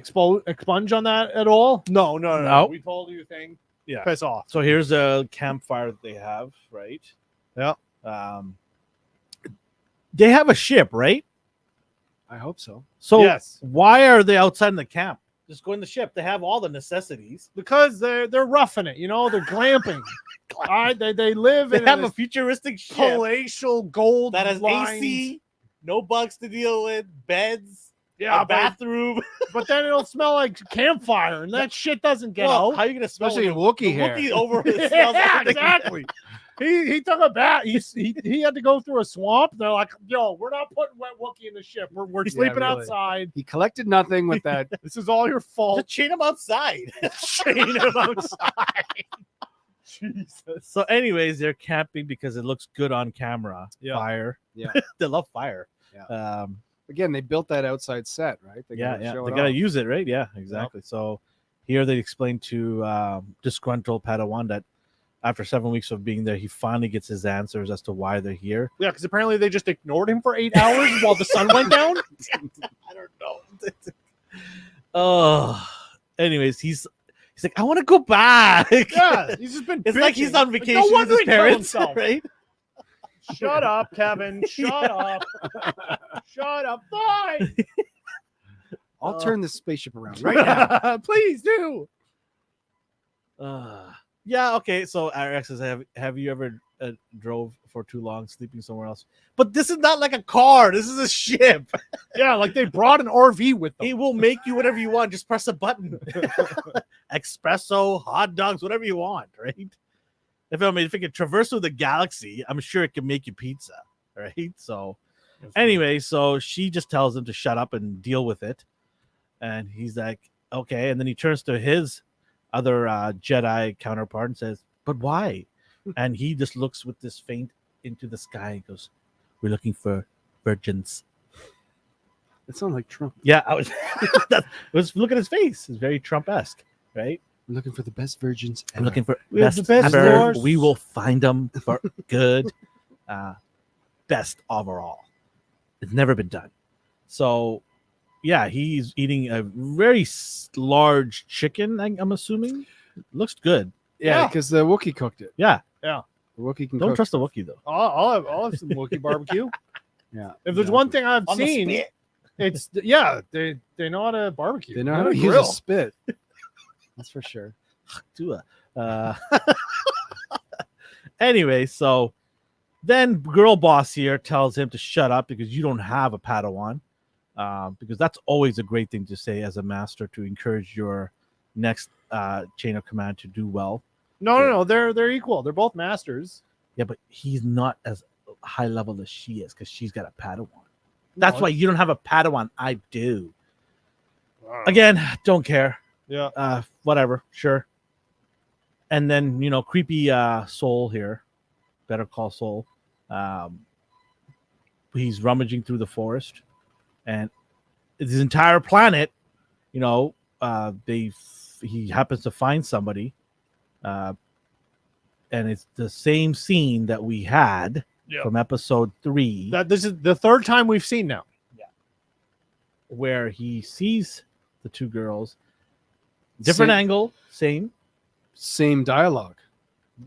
expunge on that at all? No. No. We told you a thing. Yeah. Piss off. So here's a campfire that they have, right? Yeah. They have a ship, right? I hope so. So Yes. why are they outside in the camp? Just go in the ship. They have all the necessities. Because they're roughing it, they're glamping. All right, they live They in have a this futuristic ship palatial gold that has lined- AC, no bugs to deal with, beds, yeah, a bathroom. but then it'll smell like campfire, and that shit doesn't get Well, out. how are you gonna smell Especially the Wookiee hair. Wookiee over it smells Yeah, everything. exactly. He took a bath. He had to go through a swamp. They're like, yo, we're not putting wet Wookiee in the ship. We're Yeah, sleeping really. outside. He collected nothing with that. This is all your fault. Just chain them outside. Chain him outside. Jesus. So, anyways, they're camping because it looks good on camera. Yeah. Fire. Yeah. They love fire. Yeah. Again, they built that outside set, right? They Yeah. gotta show They it gotta off. use it, right? Yeah, exactly. So here they explain to disgruntled Padawan that after 7 weeks of being there, he finally gets his answers as to why they're here. Yeah, because apparently they just ignored him for 8 hours while the sun went down. I don't know. Oh, anyways, he's like, I want to go back. Yeah, he's just been. It's like he's bitching. on Like, vacation no with wonder his he killed parents, himself. right? Shut up, Kevin. Shut up. Shut up. Fine. I'll turn this spaceship around right now. Please do. Yeah, okay. So RX says, have you ever drove for too long sleeping somewhere else? But this is not like a car. This is a ship. Yeah, like they brought an RV with them. It will make you whatever you want. Just press a button. Espresso, hot dogs, whatever you want, right? If it can traverse through the galaxy, I'm sure it can make you pizza, right? So anyway, so she just tells him to shut up and deal with it. And he's like, okay. And then he turns to his other Jedi counterpart and says, but why? And he just looks with this faint into the sky and goes, we're looking for virgins. It sounds like Trump. Yeah, I was look at his face. It's very Trump-esque, right? We're looking for the best virgins. I'm looking for We have best, the best ever. horse. We will find them for good. Best overall. It's never been done. So, yeah, he's eating a very large chicken. I'm assuming. Looks good. Yeah, Yeah. because the Wookiee cooked it. Yeah. The Wookiee can Don't cook. trust the Wookiee though. I'll have some Wookiee barbecue. Yeah. If there's one thing I've On the seen, spit. it's they know how to barbecue. They know They how to use grill. a spit. That's for sure. Do anyway, so then girl boss here tells him to shut up because you don't have a Padawan. Because that's always a great thing to say as a master to encourage your next chain of command to do well. No. They're equal. They're both masters. Yeah, but he's not as high level as she is because she's got a Padawan. That's No, why you don't have a Padawan. I do. Again, don't care. Yeah. Whatever, sure. And then creepy Soul here, Better Call Soul. He's rummaging through the forest, and his entire planet, he happens to find somebody, and it's the same scene that we had Yeah. from episode 3, This is the third time we've seen now. where he sees the two girls, different Same- angle, same. Same dialogue.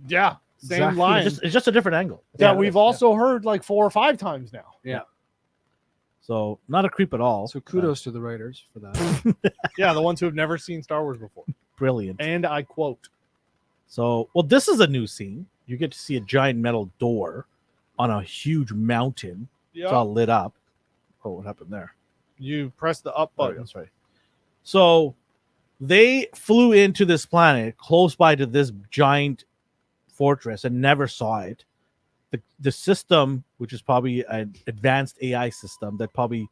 Yeah, same Exactly. line It's just a different angle. that Yeah, we've also heard like 4 or 5 times now. So not a creep at all. So kudos to the writers for that. Yeah, the ones who have never seen Star Wars before. Brilliant. And I quote, So, well, this is a new scene. You get to see a giant metal door on a huge mountain. It's all lit up. Oh, what happened there? you press the up Oh, button. that's right. So they flew into this planet close by to this giant fortress and never saw it. The system, which is probably an advanced AI system that probably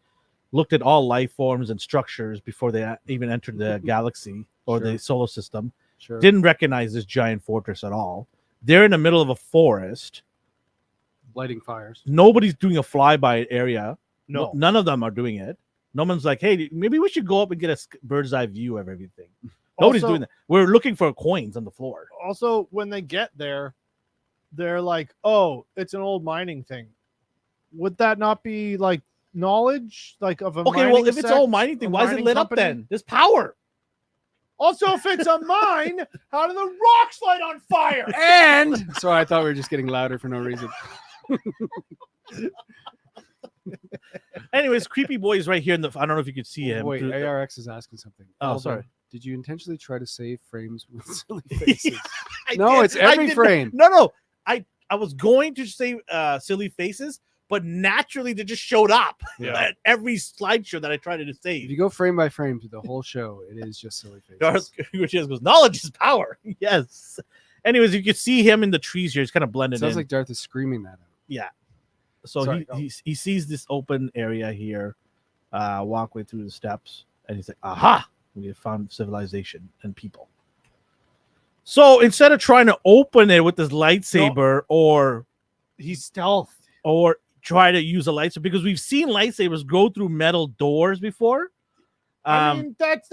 looked at all life forms and structures before they even entered the galaxy or the solar system, Sure. didn't recognize this giant fortress at all. They're in the middle of a forest. Lighting fires. Nobody's doing a flyby area. No. None of them are doing it. No one's like, hey, maybe we should go up and get a bird's eye view of everything. Nobody's Also- doing that. We're looking for coins on the floor. Also, when they get there, they're like, "Oh, it's an old mining thing." Would that not be like knowledge, like of a Okay, well, mining if it's sect, all mining thing, a why is it mining lit up company? then? There's power. Also, if it's a mine, how do the rocks light on fire? And sorry, I thought we were just getting louder for no reason. Anyways, creepy boy is right here in the. I don't know if you could see him. Wait, through the- ARX is asking something. Oh, Elva, sorry. Did you intentionally try to save frames with silly faces? I No, did. it's every I did frame. No. I was going to say silly faces, but naturally they just showed up Yeah. at every slideshow that I tried to If save. you go frame by frame through the whole show, it is just silly faces. Darth Gutierrez goes, knowledge is power. Yes. Anyways, you can see him in the trees here. He's kind of blended Sounds in. like Darth is screaming that out. Yeah. So Sorry, he sees this open area here, walkway through the steps, and he's like, aha, we have found civilization and people. So instead of trying to open it with this lightsaber or He's stealth. try to use a lightsaber, because we've seen lightsabers go through metal doors before. I mean, that's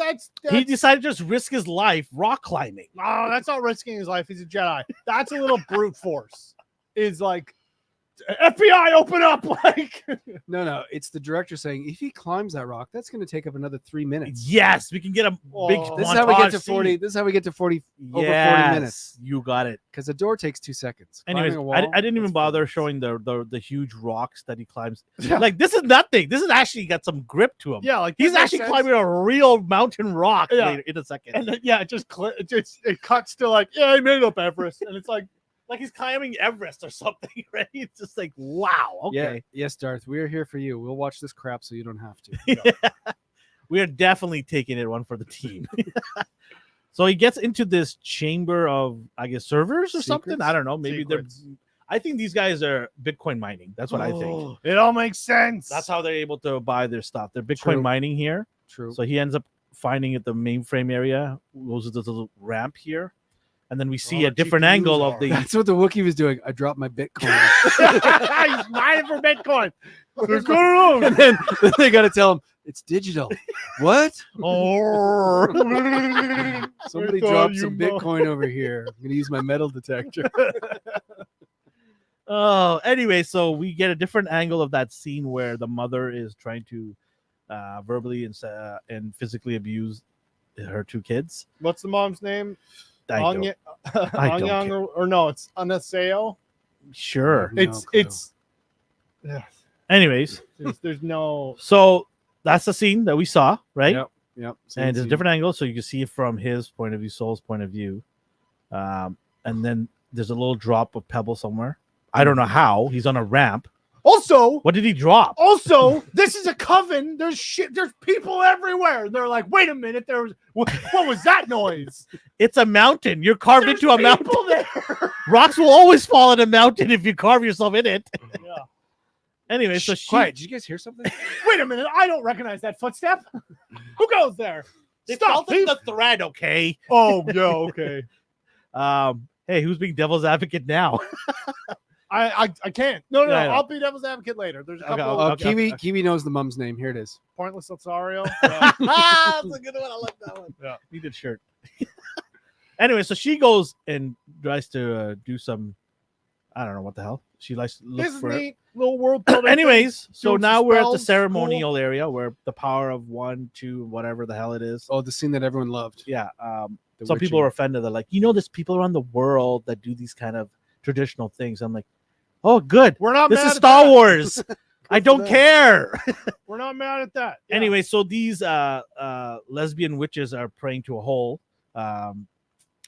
He decided to just risk his life rock climbing. no, that's not risking his life. He's a Jedi. That's a little brute force. Is like FBI, open up! Like, No, it's the director saying if he climbs that rock, that's going to take up another 3 minutes. Yes, we can get a big. Oh. This is how we get to montage 40. scene. This is how we get to 40 over 40 Yes, minutes. You got it. Because the door takes 2 seconds. Anyways, Climbing a wall, I didn't even that's bother 4 minutes. showing the huge rocks that he climbs. Yeah. Like, this is nothing. This is actually got some grip to him. yeah, like He's this makes actually sense. climbing a real mountain rock Yeah. later in a second. and then, yeah, it cuts to like, yeah, he made it up Everest, and it's like, Like he's climbing Everest or something, right? It's just like, wow. Okay. Yeah, yes, Darth, we are here for you. We'll watch this crap so you don't have to. We are definitely taking it one for the team. So he gets into this chamber of, I guess, servers or something. Secrets? I don't know. Maybe Secrets. they're. I think these guys are Bitcoin mining. That's what I think. Oh, it all makes sense. That's how they're able to buy their stuff. They're Bitcoin True. mining here. True. So he ends up finding at the mainframe area, goes to this little ramp here, and then we see the a different GPUs angle of are. the. That's what the Wookiee was doing. I dropped my Bitcoin. He's mining for Bitcoin. There's going and then they got to tell him it's digital. What? Oh. Somebody I thought dropped you some mo- Bitcoin over here. I'm going to use my metal detector. Oh, anyway, so we get a different angle of that scene where the mother is trying to verbally and physically abuse her 2 kids. What's the mom's name? I don't- Anya, I don't Anyang care. or no, it's Anaseo. Sure. No It's clue. it's. Yeah, Anyways, there's no. so that's the scene that we saw, right? Yep. And there's a different angle, so you can see it from his point of view, Soul's point of view. And then there's a little drop of pebble somewhere. I don't know how. He's on a ramp. Also, What did he drop? this is a coven. There's shit. There's people everywhere. They're like, wait a minute. There was what was that noise? It's a mountain. You're carved There's into a mountain. people there. Rocks will always fall in a mountain if you carve yourself in it. Yeah. Anyway, so she Quiet. Did you guys hear something? Wait a minute. I don't recognize that footstep. Who goes there? they Stop. felt in the thread, okay? Oh, yeah. Okay. Hey, who's being devil's advocate now? I can't. No. Yeah, I know. I'll be devil's advocate later. There's a Okay, couple I'll- of Kiwi knows the mom's name. Here it is. pointless Lothario. That's a good one. I like that one. Yeah. Needed shirt. Anyway, so she goes and tries to do some. I don't know what the hell. She likes to look This is for. neat. Little world building. Anyways, so doing some now we're at the spells, ceremonial area where the power of 1, 2, whatever the hell it is. Oh, the scene that everyone loved. Yeah. some people are offended. They're like, there's people around the world that do these kind of traditional things. I'm like, oh, good. We're not This mad is at Star that. Wars. I don't them. care. We're not mad at that. Yeah. Anyway, so these lesbian witches are praying to a hole. And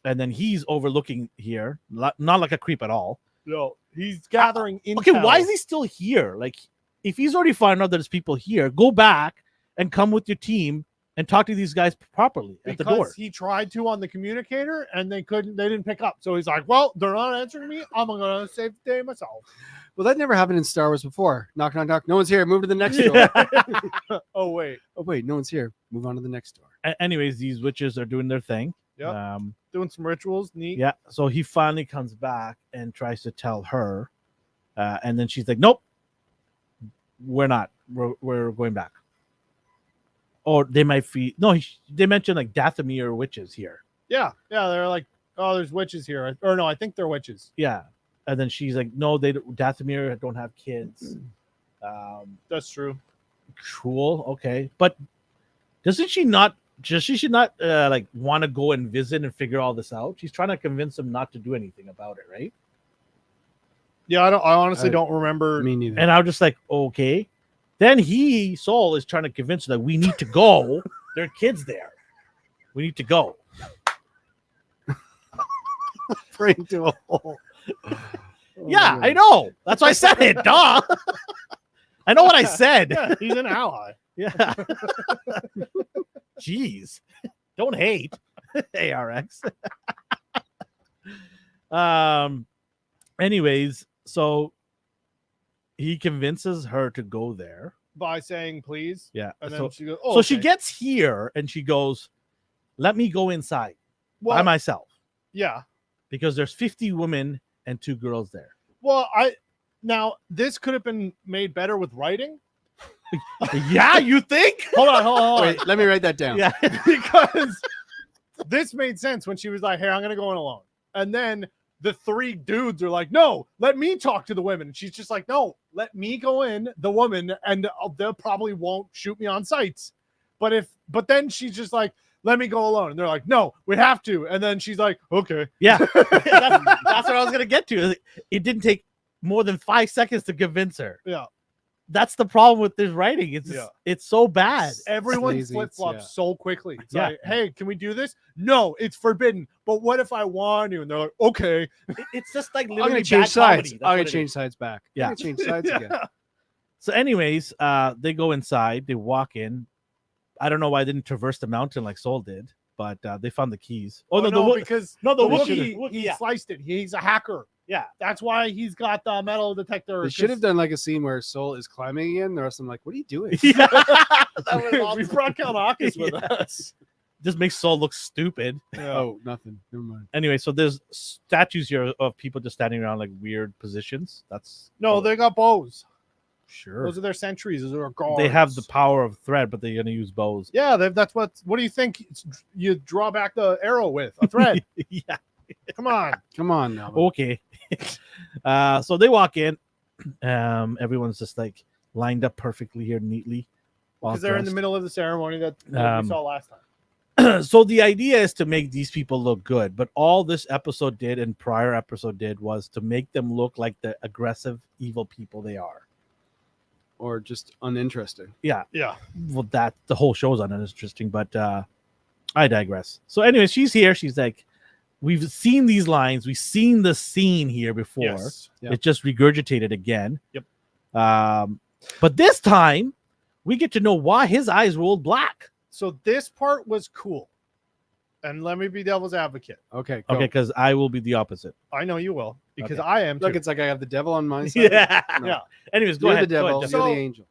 then he's overlooking here, not like a creep at all. No, he's gathering intel. Okay, why is he still here? Like, if he's already found out that there's people here, go back and come with your team and talk to these guys properly at the door. Because he tried to on the communicator and they didn't pick up. So he's like, well, they're not answering me. I'm gonna save the day myself. Well, that never happened in Star Wars before. Knock, knock, knock. No one's here. Move to the next door. Oh wait, Oh wait, no one's here. Move on to the next door. Anyways, these witches are doing their thing. Yep. Doing some rituals. Neat. Yeah. So he finally comes back and tries to tell her, and then she's like, "Nope, we're not. We're going back." Or they might be they mentioned like Dathomir witches here. Yeah. They're like, oh, there's witches here. Or no, I think they're witches. Yeah. And then she's like, "No, Dathomir don't have kids." That's true. Cool. Okay, but doesn't she not? Does she not like want to go and visit and figure all this out? She's trying to convince him not to do anything about it, right? Yeah, I honestly don't remember. Me neither. And I was just like, okay. Then Soul is trying to convince her that we need to go. There are kids there. We need to go. Praying to a hole. Yeah, I know. That's why I said it. Duh. I know what I said. Yeah, he's an ally. Yeah. Jeez. Don't hate. ARX. Anyways, so he convinces her to go there. By saying please. Yeah. And then So, she goes, so she gets here and she goes, let me go inside by myself. Yeah. Because there's 50 women and 2 girls there. Well, now this could have been made better with writing. Yeah, you think? Hold on. Wait, let me write that down. Yeah. Because this made sense when she was like, hey, I'm gonna go in alone. And then the 3 dudes are like, no, let me talk to the women. And she's just like, no, let me go in, the woman, and they'll probably won't shoot me on sights. But then she's just like, let me go alone. And they're like, no, we have to. And then she's like, okay. Yeah. That's what I was gonna get to. It didn't take more than 5 seconds to convince her. Yeah. That's the problem with this writing. It's it's so bad. Everyone Lazy, flip flops yeah. so quickly. It's Yeah. like, hey, can we do this? No, it's forbidden. But what if I want to? And they're like, okay. It's just like I'm literally gonna change bad sides. comedy. That's I'm what gonna it change is. sides back. Yeah. I'm gonna change sides again. So, anyways, they go inside. They walk in. I don't know why I didn't traverse the mountain like Soul did, but they found the keys. Oh, no, because no, the the Wookiee, Wookiee, he yeah. sliced it. He's a hacker. Yeah. That's why he's got the metal detector. They should have done like a scene where Soul is climbing again. The rest of them like, what are you doing? Yeah. We brought Kalnakis with Yeah. us. Just makes Soul look stupid. Oh, nothing. Never mind. Anyway, so there's statues here of people just standing around like weird positions. That's No, they got bows. sure. Those are their sentries. Those are their guards. They have the power of thread, but they're gonna use bows. Yeah, that's what do you think you draw back the arrow with? A thread. Yeah. Come on. Come on now. Okay. So they walk in. Everyone's just like lined up perfectly here, neatly. all Because they're in the dressed. middle of the ceremony that we saw last time. So the idea is to make these people look good, but all this episode did and prior episode did was to make them look like the aggressive, evil people they are. Or just uninteresting. Yeah. Well, that the whole show's uninteresting, but I digress. So, anyway, she's here. She's like, we've seen these lines, we've seen the scene here before. Yes. Yep. It's just regurgitated again. Yep. But this time, we get to know why his eyes rolled black. So this part was cool. And let me be devil's advocate. Okay. Go. Okay, because I will be the opposite. I know you will. Because Okay. I am Look, too. it's like I have the devil on my side. Yeah. No. Yeah. Anyways, go You're ahead. the devil. Go ahead, You're So- the angel.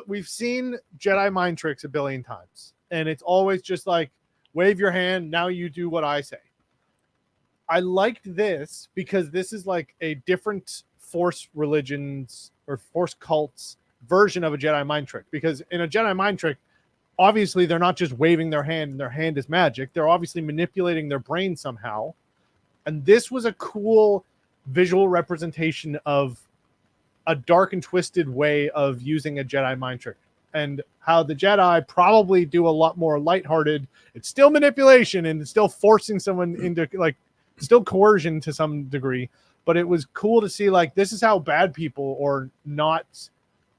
We've seen Jedi mind tricks a billion times. And it's always just like, wave your hand, now you do what I say. I liked this because this is like a different Force religions or Force cults version of a Jedi mind trick. Because in a Jedi mind trick, obviously they're not just waving their hand and their hand is magic. They're obviously manipulating their brain somehow. And this was a cool visual representation of a dark and twisted way of using a Jedi mind trick. and how the Jedi probably do a lot more lighthearted. It's still manipulation and it's still forcing someone into like still coercion to some degree, but it was cool to see like this is how bad people or not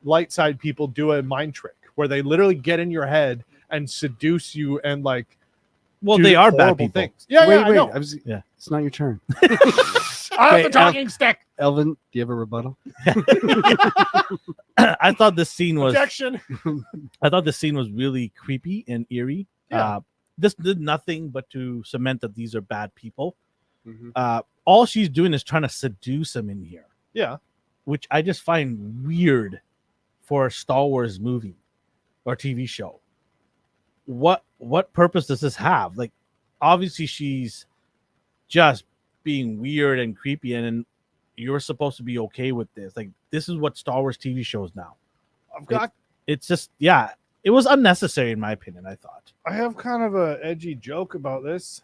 light side people do a mind trick where they literally get in your head and seduce you and like Well, do they are bad horrible people. things. Yeah, wait, yeah, I know. Yeah. It's not your turn. I have Okay, the talking stick. Elvin, do you have a rebuttal? I thought this scene was Objection. I thought the scene was really creepy and eerie. Yeah. This did nothing but to cement that these are bad people. Mhm. All she's doing is trying to seduce him in here, Yeah. which I just find weird for a Star Wars movie or TV show. What purpose does this have? Like, obviously she's just being weird and creepy, and you're supposed to be okay with this. Like, this is what Star Wars TV shows now. I've got It's just, yeah, it was unnecessary in my opinion. I thought. I have kind of a edgy joke about this.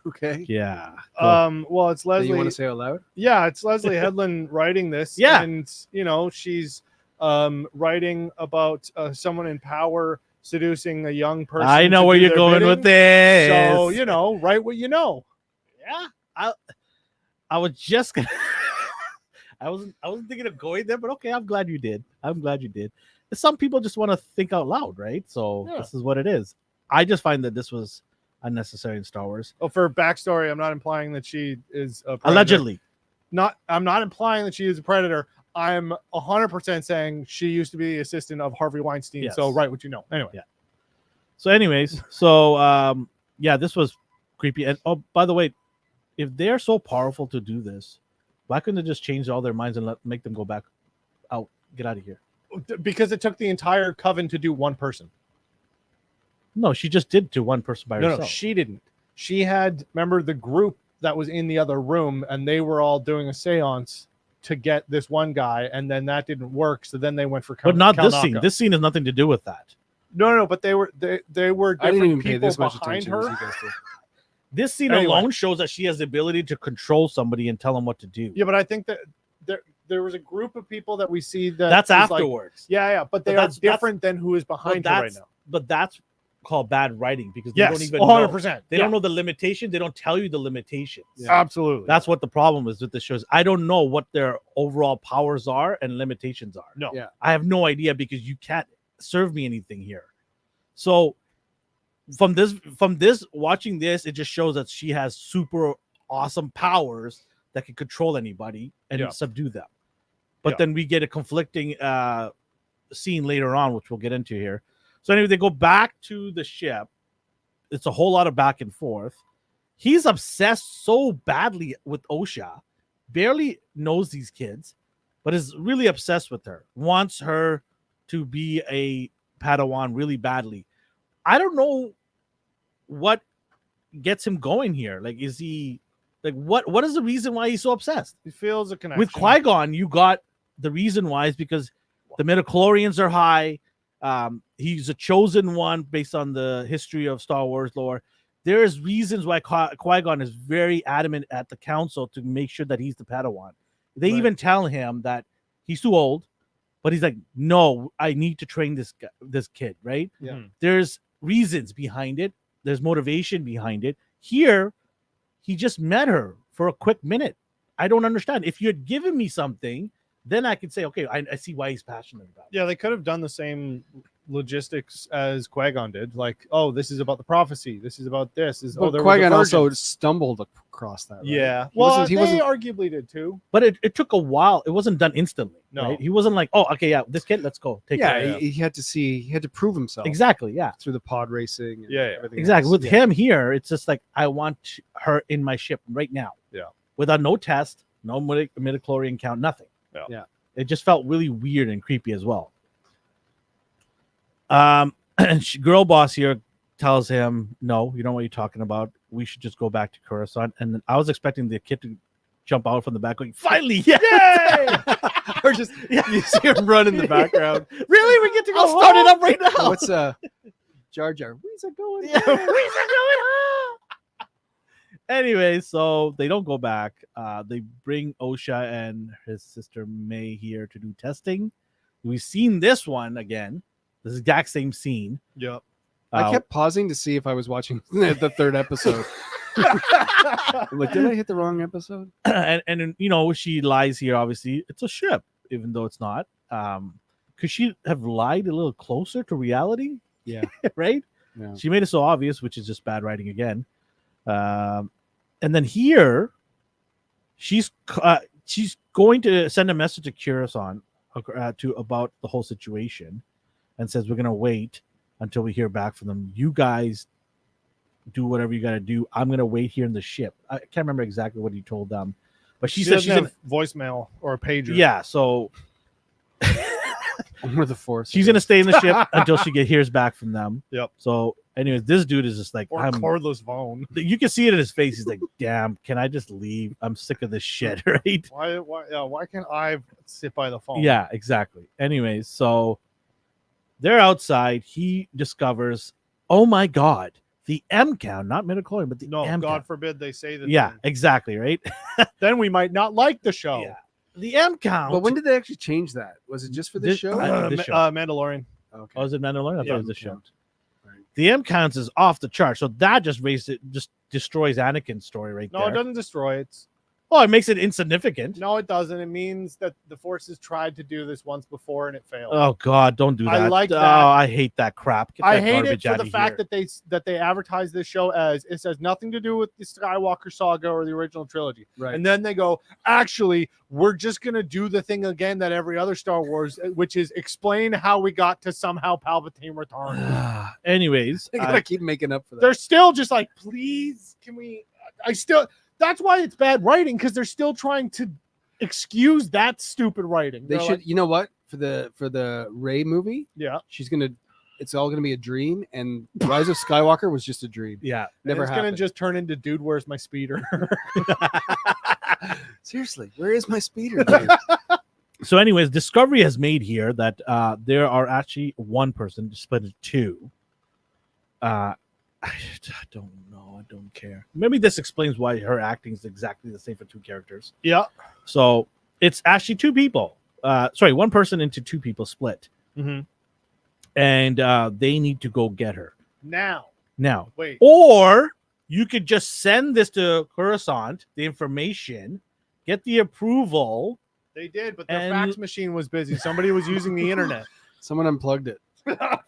Okay. Yeah. Well, it's Do Leslie. you want to say it out loud? Yeah, it's Leslie Headland writing this. Yeah. And, you know, she's writing about someone in power seducing a young person. I know to where do you're their going bidding. with this. So, you know, write what you know. Yeah. I was just gonna I wasn't thinking of going there, but okay, I'm glad you did. Some people just want to think out loud, right? So Yeah. this is what it is. I just find that this was unnecessary in Star Wars. Oh, for backstory, I'm not implying that she is a predator. Allegedly. I'm not implying that she is a predator. I'm 100% saying she used to be the assistant of Harvey Weinstein. Yes. So write what you know. Anyway. Yeah. So anyways, so yeah, this was creepy. And oh, by the way, if they're so powerful to do this, why couldn't they just change all their minds and make them go back out, get out of here? Because it took the entire coven to do one person. No, she just did to one person by herself. No, she didn't. She had, remember the group that was in the other room, and they were all doing a seance to get this one guy, and then that didn't work. So then they went for But not this Kalnaka. scene. This scene has nothing to do with that. No, but they were I didn't different even pay people this much behind attention as her. you guys did. This scene Anyway. alone shows that she has the ability to control somebody and tell them what to do. Yeah, but I think that there was a group of people that we see that That's is like- afterwards. yeah, but they But are different than who is behind her right now. But that's called bad writing because they Yes, don't even 100%. know. They don't know the limitation. They don't tell you the limitations. Absolutely. That's what the problem is with the shows. I don't know what their overall powers are and limitations are. no. Yeah. I have no idea because you can't serve me anything here. So from this watching this, it just shows that she has super awesome powers that can control anybody and Yeah. subdue them. But Yeah. then we get a conflicting scene later on, which we'll get into here. So anyway, they go back to the ship. It's a whole lot of back and forth. He's obsessed so badly with Osha, barely knows these kids, but is really obsessed with her. Wants her to be a Padawan really badly. I don't know what gets him going here. Like, is he like what is the reason why he's so obsessed? He feels a connection. With Qui-Gon, you got the reason why is because the midichlorians are high. He's a chosen one based on the history of Star Wars lore. There's reasons why Qui-Gon is very adamant at the council to make sure that he's the Padawan. They Right. even tell him that he's too old, but he's like, no, I need to train this kid, right? Yeah. There's reasons behind it. There's motivation behind it. Here, he just met her for a quick minute. I don't understand. If you had given me something, then I could say, okay, I see why he's passionate about it. Yeah, they could have done the same logistics as Qui-Gon did. Like, oh, this is about the prophecy. This is about this. But there was a Qui-Gon also virgin. stumbled across that. Right? Yeah. He Well, wasn't- he they wasn't- arguably did too. But it took a while. It wasn't done instantly. No. Right? He wasn't like, oh, okay, yeah, this kid, let's go. Take Yeah, it. he had to prove himself Exactly. Yeah. through the pod racing. And Yeah, yeah. everything Exactly. else. With Yeah. him here, it's just like, I want her in my ship right now. Yeah. Without no test, no midichlorian count, nothing. Yeah. Yeah. It just felt really weird and creepy as well. And girl boss here tells him, no, you know what you're talking about. We should just go back to Coruscant. And then I was expecting the kid to jump out from the back going, finally, yay! Or just you see him run in the background. Really? We get to go start it up right now. What's Jar Jar? Where's it going? Yeah, where's it going? Anyway, so they don't go back. They bring Osha and his sister May here to do testing. We've seen this one again, this exact same scene. Yep. I Uh, kept pausing to see if I was watching the third episode. I'm like, did I hit the wrong episode? and you know, she lies here. Obviously, it's a ship, even though it's not. Could she have lied a little closer to reality? Yeah. Right. Yeah. She made it so obvious, which is just bad writing again. And then here, she's going to send a message to Curacao about the whole situation, and says we're gonna wait until we hear back from them. You guys do whatever you got to do. I'm gonna wait here in the ship. I can't remember exactly what he told them, but she said doesn't she's have voicemail or a pager. yeah. So Or the Force. she's gonna stay in the ship until she hears back from them. Yep. So, anyways, this dude is just like, Or a cordless phone. You can see it in his face. He's like, "Damn, can I just leave? I'm sick of this shit." Right? Why can't I sit by the phone? Yeah, exactly. Anyways, so they're outside. He discovers, oh my god, the M count, not midichlorian, but the No, M God count. forbid they say that. Yeah, exactly. Right. Then we might not like the show. Yeah. The M count. But when did they actually change that? Was it just for this show? I think this show. Mandalorian. Okay. Oh, is it Mandalorian? I thought Yeah, it was the show. count. Right. The M counts is off the chart, so that just destroys Anakin's story right No, there. it doesn't destroy it. Oh, it makes it insignificant. No, it doesn't. It means that the forces tried to do this once before and it failed. Oh God, don't do that. I like that. Oh, I hate that crap. Get I that hate it garbage for out the of fact here. that they advertise this show as it has nothing to do with the Skywalker saga or the original trilogy. Right. And then they go, actually, we're just gonna do the thing again that every other Star Wars, which is explain how we got to somehow Palpatine return. Anyways, They gotta keep making up for that. They're still just like, please, can we? That's why it's bad writing, because they're still trying to excuse that stupid writing. They They're should. like, You know what? For the Rey movie, yeah. it's all gonna be a dream, and Rise of Skywalker was just a dream. yeah. Never It's happened. gonna just turn into dude, where's my speeder? Seriously, where is my speeder? dude? So, anyways, Discovery has made here that there are actually one person split into two. I don't know. I don't care. Maybe this explains why her acting is exactly the same for two characters. Yeah. So it's actually two people. One person into two people split, Mm-hmm. and they need to go get her Now, now. wait. Or you could just send this to Coruscant, the information, get the approval. They did, but their And- fax machine was busy. Somebody was using the internet. Someone unplugged it.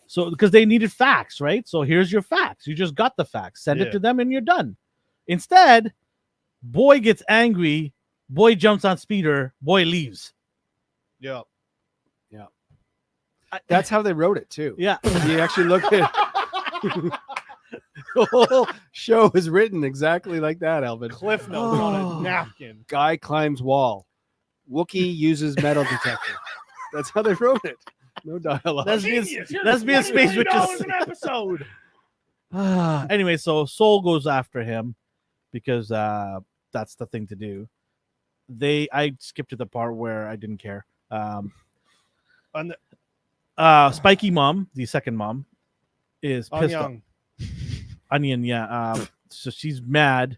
So because they needed fax, right? So here's your fax. You just got the fax. Send Yeah. it to them and you're done. Instead, boy gets angry. Boy jumps on speeder. Boy leaves. Yeah. That's how they wrote it too. Yeah. You actually look at the whole show is written exactly like that, Alvin. Cliff notes on Oh. a napkin. Guy climbs wall. Wookiee uses metal detector. That's how they wrote it. No dialogue. Lesbian Genius, here's lesbian space $20 witches. an episode. Anyway, so Soul goes after him because that's the thing to do. I skipped to the part where I didn't care. On Spiky mom, the second mom, is pissed off. Young. Onion, yeah. So she's mad.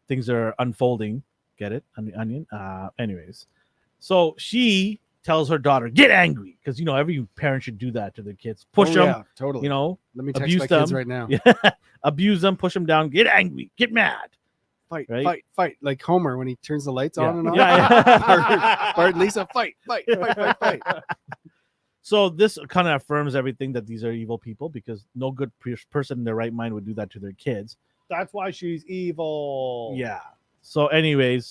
Things are unfolding. Get it? Onion. Anyways, so she tells her daughter, "Get angry," because every parent should do that to their kids. Push them. Yeah, totally. Let me text abuse my kids them. right now. Yeah. Abuse them. Push them down. Get angry. Get mad. Fight, Right? fight. Like Homer when he turns the lights on and off. Yeah. Bart and Lisa, fight. So this kind of affirms everything that these are evil people, because no good person in their right mind would do that to their kids. That's why she's evil. Yeah. So anyways,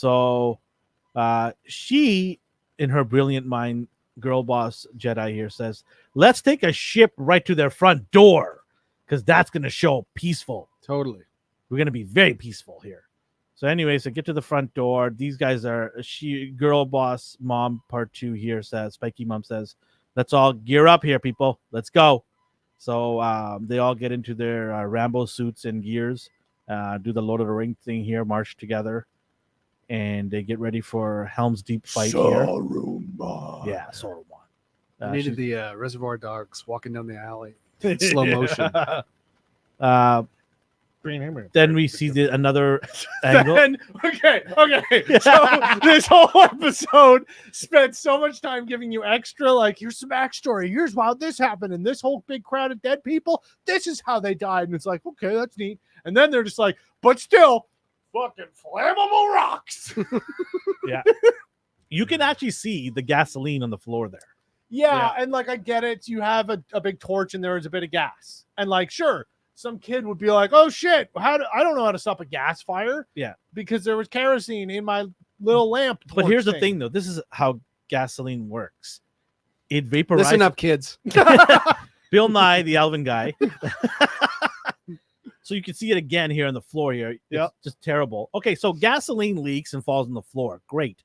she, in her brilliant mind, girl boss Jedi here, says, let's take a ship right to their front door, because that's going to show peaceful. Totally. We're going to be very peaceful here. So anyways, I get to the front door. These guys are, girl boss mom part 2 here says, Spiky mom says, let's all gear up here, people. Let's go. So they all get into their Rambo suits and gears, do the Lord of the Ring thing here, march together, and they get ready for Helm's Deep fight here. Yeah, Saruman. I needed the Reservoir Dogs walking down the alley. Slow motion. Then we see another angle. Okay. So this whole episode spent so much time giving you extra, like, here's some backstory. Here's how this happened. And this whole big crowd of dead people, this is how they died. And it's like, okay, that's neat. And then they're just like, but still, fucking flammable rocks. Yeah. You can actually see the gasoline on the floor there. Yeah, and like I get it. You have a big torch and there is a bit of gas. And like, sure, some kid would be like, oh shit, I don't know how to stop a gas fire. Yeah. Because there was kerosene in my little lamp. But here's the thing. thing, though. This is how gasoline works. It vaporizes. Listen up, kids. Bill Nye, the Alvin guy. So you can see it again here on the floor here. It's just terrible. Okay, so gasoline leaks and falls on the floor. Great.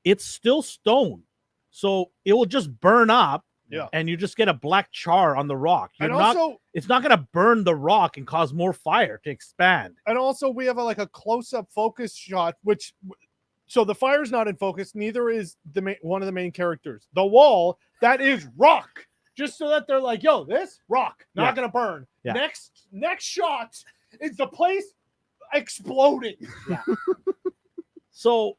It's still stone. So it will just burn up. Yeah. And you just get a black char on the rock. It's not going to burn the rock and cause more fire to expand. And also we have a close-up focus shot, so the fire's not in focus. Neither is one of the main characters. The wall, that is rock. Just so that they're like, yo, this rock, not going to burn. Yeah. Next shot is the place exploding. Yeah. So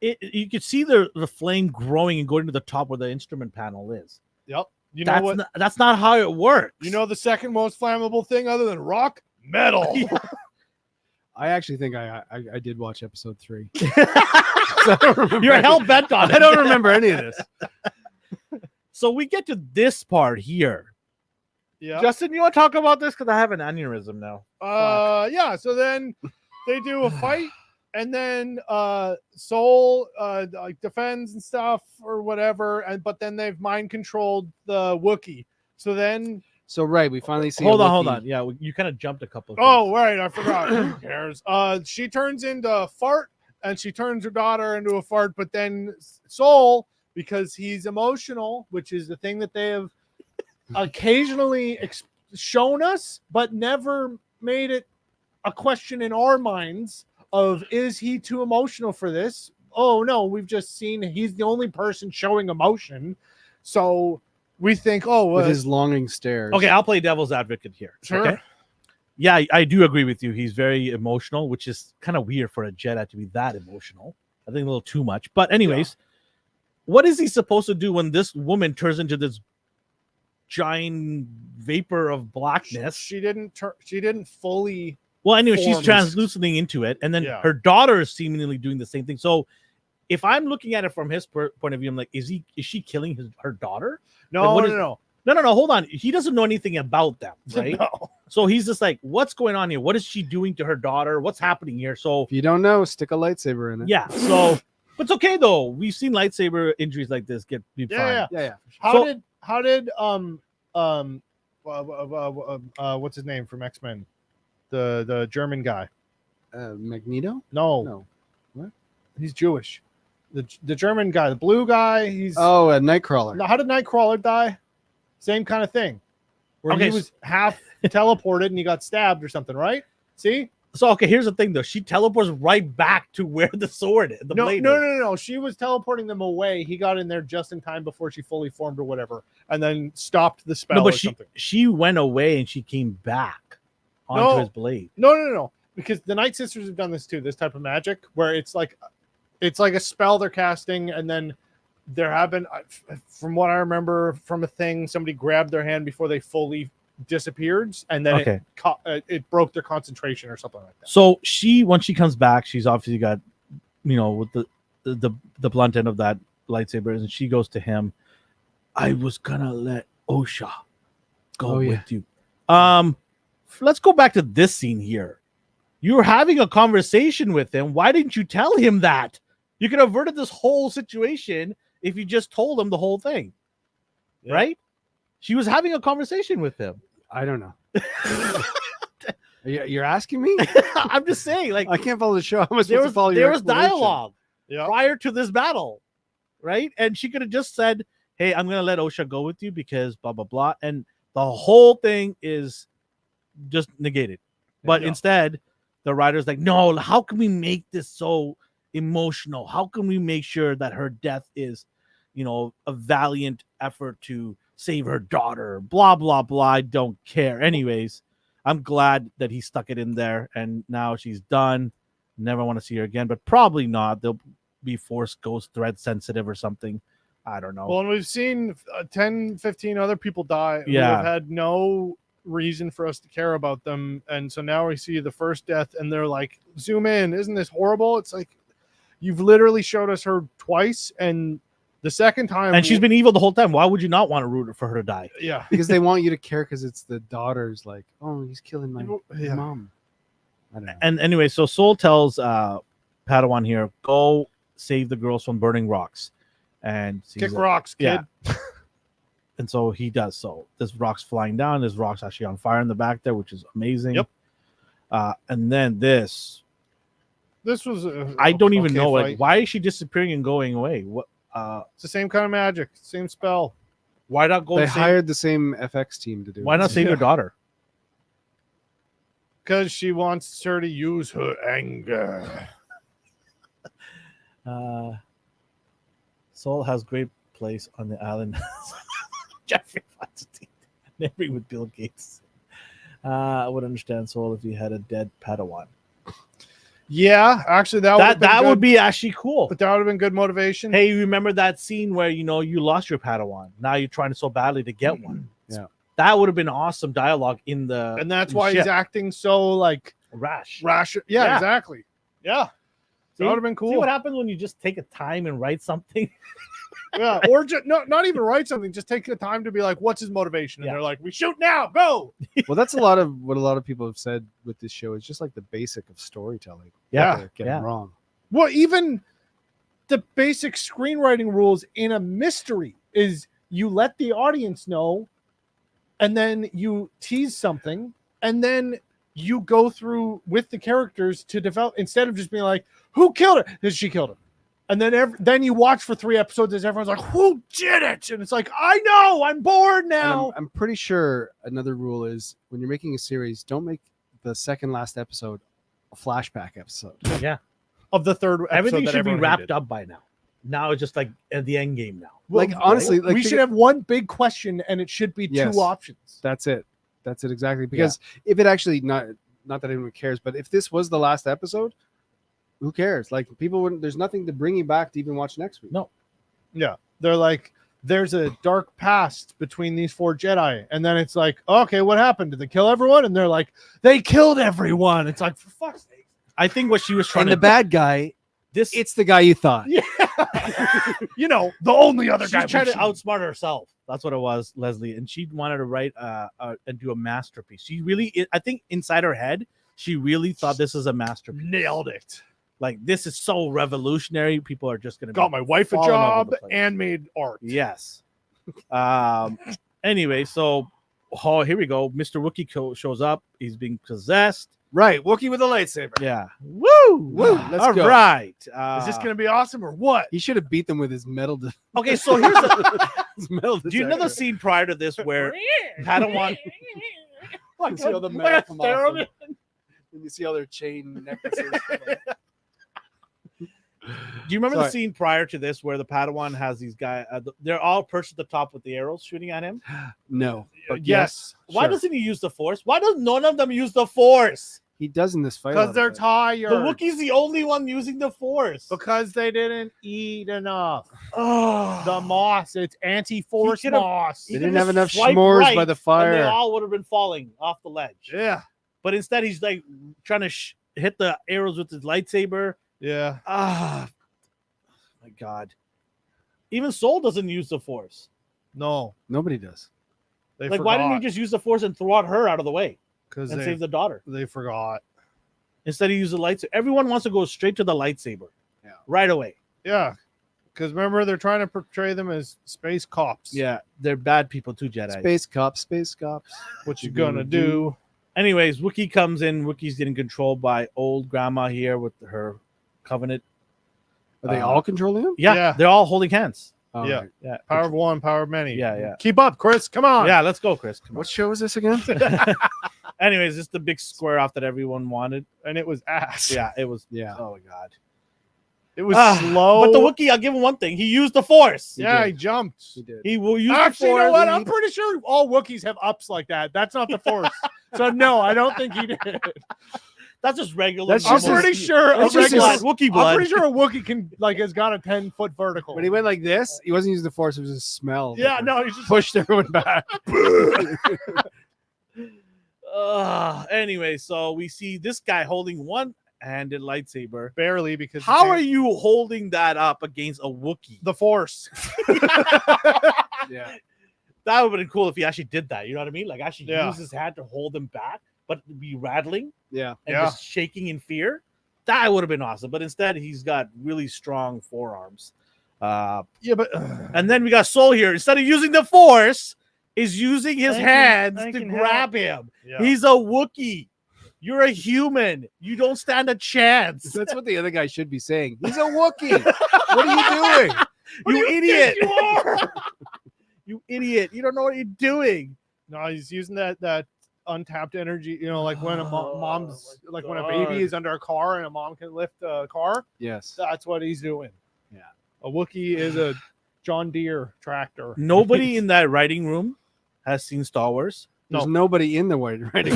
you can see the flame growing and going to the top where the instrument panel is. Yep. You know what? That's not how it works. You know the second most flammable thing other than rock? Metal. I actually think I did watch episode 3. You're hell bent on it. I don't remember any of this. So we get to this part here. Yeah. Justin, you want to talk about this? Because I have an aneurysm now. Yeah. So then they do a fight, and then Soul like defends and stuff or whatever, but then they've mind controlled the Wookiee. So right, we finally see. Hold on. Yeah, you kind of jumped a couple. Oh, right, I forgot. Who cares? She turns into a fart, and she turns her daughter into a fart. But then Soul, because he's emotional, which is the thing that they have occasionally shown us, but never made it a question in our minds of, is he too emotional for this? Oh no, we've just seen he's the only person showing emotion, so we think, with his longing stares. Okay, I'll play devil's advocate here. Sure. Okay? Yeah, I do agree with you. He's very emotional, which is kind of weird for a Jedi to be that emotional. I think a little too much. But anyways, what is he supposed to do when this woman turns into this giant vapor of blackness? She didn't fully. Well, anyway, she's formed. translucening into it, and then her daughter is seemingly doing the same thing. So, if I'm looking at it from his point of view, I'm like, is she killing her daughter? No. Hold on. He doesn't know anything about them, right? No. So he's just like, what's going on here? What is she doing to her daughter? What's happening here? So if you don't know, stick a lightsaber in it. yeah. So, but it's okay though. We've seen lightsaber injuries like this get fine. Yeah. How did what's his name from X-Men? The German guy. Magneto? No. What? He's Jewish. The German guy, the blue guy. He's a Nightcrawler. Now, how did Nightcrawler die? Same kind of thing. Where he was half teleported and he got stabbed or something, right? See? So okay, here's the thing though. She teleports right back to where the sword is. No. She was teleporting them away. He got in there just in time before she fully formed or whatever, and then stopped the spell. No, but something. she went away and she came back onto his blade. No. Because the Night Sisters have done this too. This type of magic where it's like a spell they're casting, and then there have been, from what I remember from a thing, somebody grabbed their hand before they fully disappeared, and then it broke their concentration or something like that. So when she comes back, she's obviously got, with the blunt end of that lightsaber, and she goes to him. I was gonna let Osha go with you. Let's go back to this scene here. You were having a conversation with him. Why didn't you tell him that? You could have averted this whole situation if you just told him the whole thing, right? She was having a conversation with him. I don't know. You're asking me? I'm just saying, like, I can't follow the show. How am I supposed to follow your There was explanation? dialogue prior to this battle, right? And she could have just said, hey, I'm going to let Osha go with you because blah, blah, blah. And the whole thing is just negated. But instead, the writer's like, no, how can we make this so emotional? How can we make sure that her death is, a valiant effort to save her daughter? Blah, blah, blah. I don't care. Anyways, I'm glad that he stuck it in there, and now she's done. Never want to see her again, but probably not. They'll be Force Ghost thread sensitive or something. I don't know. Well, and we've seen 10, 15 other people die who Yeah. have had no reason for us to care about them. And so now we see the first death and they're like, zoom in. Isn't this horrible? It's like, you've literally showed us her twice. And the second time. And she's been evil the whole time. Why would you not want to root for her to die? Yeah. Because they want you to care because it's the daughter's like, oh, he's killing my Yeah. mom. I don't know. And anyway, so Soul tells Padawan here, go save the girls from burning rocks. And Kick he's like, rocks, kid. Yeah. And so he does. So this rock's flying down. This rock's actually on fire in the back there, which is amazing. Yep. And then this, This was. I don't even okay know. Like, fight. why is she disappearing and going away? What? It's the same kind of magic, same spell. Why not go? They save, hired the same FX team to do it. why not save Yeah. your daughter? Because she wants her to use her anger. Soul has great place on the island. Jeffrey Feinstein, maybe with Bill Gates. I would understand Soul if he had a dead Padawan. Yeah, actually, that Would be actually cool. But that would have been good motivation. Hey, you remember that scene where you lost your Padawan? Now you're trying so badly to get one. Yeah. That would have been awesome dialogue in the and that's in why he's ship. acting so like rash. rash. Yeah, Yeah. exactly. Yeah, See? that would have been See cool. what happens when you just take a time and write something? Yeah, or just not even write something. Just take the time to be like, what's his motivation? And Yeah. they're like, we shoot now, go. Well, that's a lot of what a lot of people have said with this show. It's just like the basic of storytelling. Yeah, They're getting wrong. Well, even the basic screenwriting rules in a mystery is you let the audience know, and then you tease something, and then you go through with the characters to develop instead of just being like, who killed her? Because she killed him. And then you watch for 3 episodes as everyone's like, who did it? And it's like, I know, I'm bored And now. I'm pretty sure another rule is when you're making a series, don't make the second last episode a flashback episode. Yeah. Of the third episode Everything that should be everyone wrapped hated. up by now. Now it's just like at the end game now. Like, honestly, like, we think- should have one big question and it should be Yes. two options. That's it. That's it exactly. Because if it actually not that anyone cares, but if this was the last episode, who cares? Like people wouldn't. There's nothing to bring you back to even watch next week. No. Yeah. They're like, there's a dark past between these 4 Jedi. And then it's like, okay, what happened? Did they kill everyone? And they're like, they killed everyone. It's like, for fuck's sake. I think what she was trying And to the bad guy, this it's the guy you thought. Yeah. The only other guy. she's trying to we've seen. outsmart herself. That's what it was, Leslie. And she wanted to write and do a masterpiece. She really, I think, inside her head, she really thought this is a masterpiece. Nailed it. Like this is so revolutionary. People are just gonna Got my wife a falling all over job the place. and made art. Yes. Anyway, so here we go. Mr. Wookiee shows up. He's being possessed. Right. Wookiee with a lightsaber. Yeah. Woo! Woo, let's All go. right. Is this going to be awesome or what? He should have beat them with his metal. Okay, so here's a, His metal do you know the detector. scene prior to this where Padawan You see all the Like metal a come off theremin. them. And you see all their chain necklaces. Do you remember the Sorry. scene prior to this where the Padawan has these guys? They're all perched at the top with the arrows shooting at him. No. But Yes. Why sure. doesn't he use the Force? Why does none of them use the Force? He does in this fight? a Because little they're bit. tired. The Wookiee's the only one using the Force. Because they didn't eat enough. Oh, The moss. It's anti-force He could've- moss. They he didn't could've have enough swiped s'mores right, by the and they fire. all would have been falling off the ledge. Yeah. But instead, he's like trying to hit the arrows with his lightsaber. Yeah. Ah, my God. Even Soul doesn't use the Force. No. Nobody does. They Like, why didn't he just use the Force and throw out her out of the way Because and save the daughter? they forgot. Instead, he used the lightsaber. Everyone wants to go straight to the lightsaber. Yeah. Right away. Yeah. Because remember, they're trying to portray them as space cops. Yeah. They're bad people too, Jedi. Space cops, space cops. What you gonna do? Anyways, Wookiee comes in. Wookiee's getting controlled by old grandma here with her covenant. Are they all controlling him? Yeah, Yeah. they're all holding hands. Oh, Yeah. right. Yeah. Power of one, power of many. Yeah, yeah. Keep up, Chris. Come on. Yeah, let's go, Chris. Come on. What show is this again? Anyways, this is the big square off that everyone wanted. And it was ass. Yeah, it was. Yeah. Oh, my God. It was Ah, slow. But the Wookiee, I'll give him one thing. He used the Force. Yeah, did. he jumped. He did. He will use Actually, the you Force. know what? I'm pretty sure all Wookiees have ups like that. That's not the Force. So no, I don't think he did. That's just regular. That's I'm just normal- pretty sure a that's just regular, his- Wookiee I'm blood. pretty sure a Wookiee can has got a 10-foot vertical. When he went like this, he wasn't using the force. It was his smell. Yeah, no, he's just Pushed everyone back. Anyway, so we see this guy holding one-handed lightsaber. barely because How are you holding that up against a Wookiee? the Force? Yeah. That would have been cool if he actually did that. You know what I mean? Like actually Yeah. use his hand to hold him back, but be rattling Yeah. and Yeah. just shaking in fear. That would have been awesome. But instead, he's got really strong forearms. Yeah, but And then we got Soul here. Instead of using the Force, is using his hands I to can grab him. yeah. He's a Wookiee. You're a human. You don't stand a chance. That's what the other guy should be saying. He's a Wookiee. What are you doing? You idiot. You are. You idiot. You don't know what you're doing. No, he's using that untapped energy. You know, like when a Oh, mom's my like when a God. baby is under a car and a mom can lift a car. Yes. That's what he's doing. Yeah. A Wookiee is a John Deere tractor. Nobody in that writing room has seen Star Wars. There's nobody in the white writing.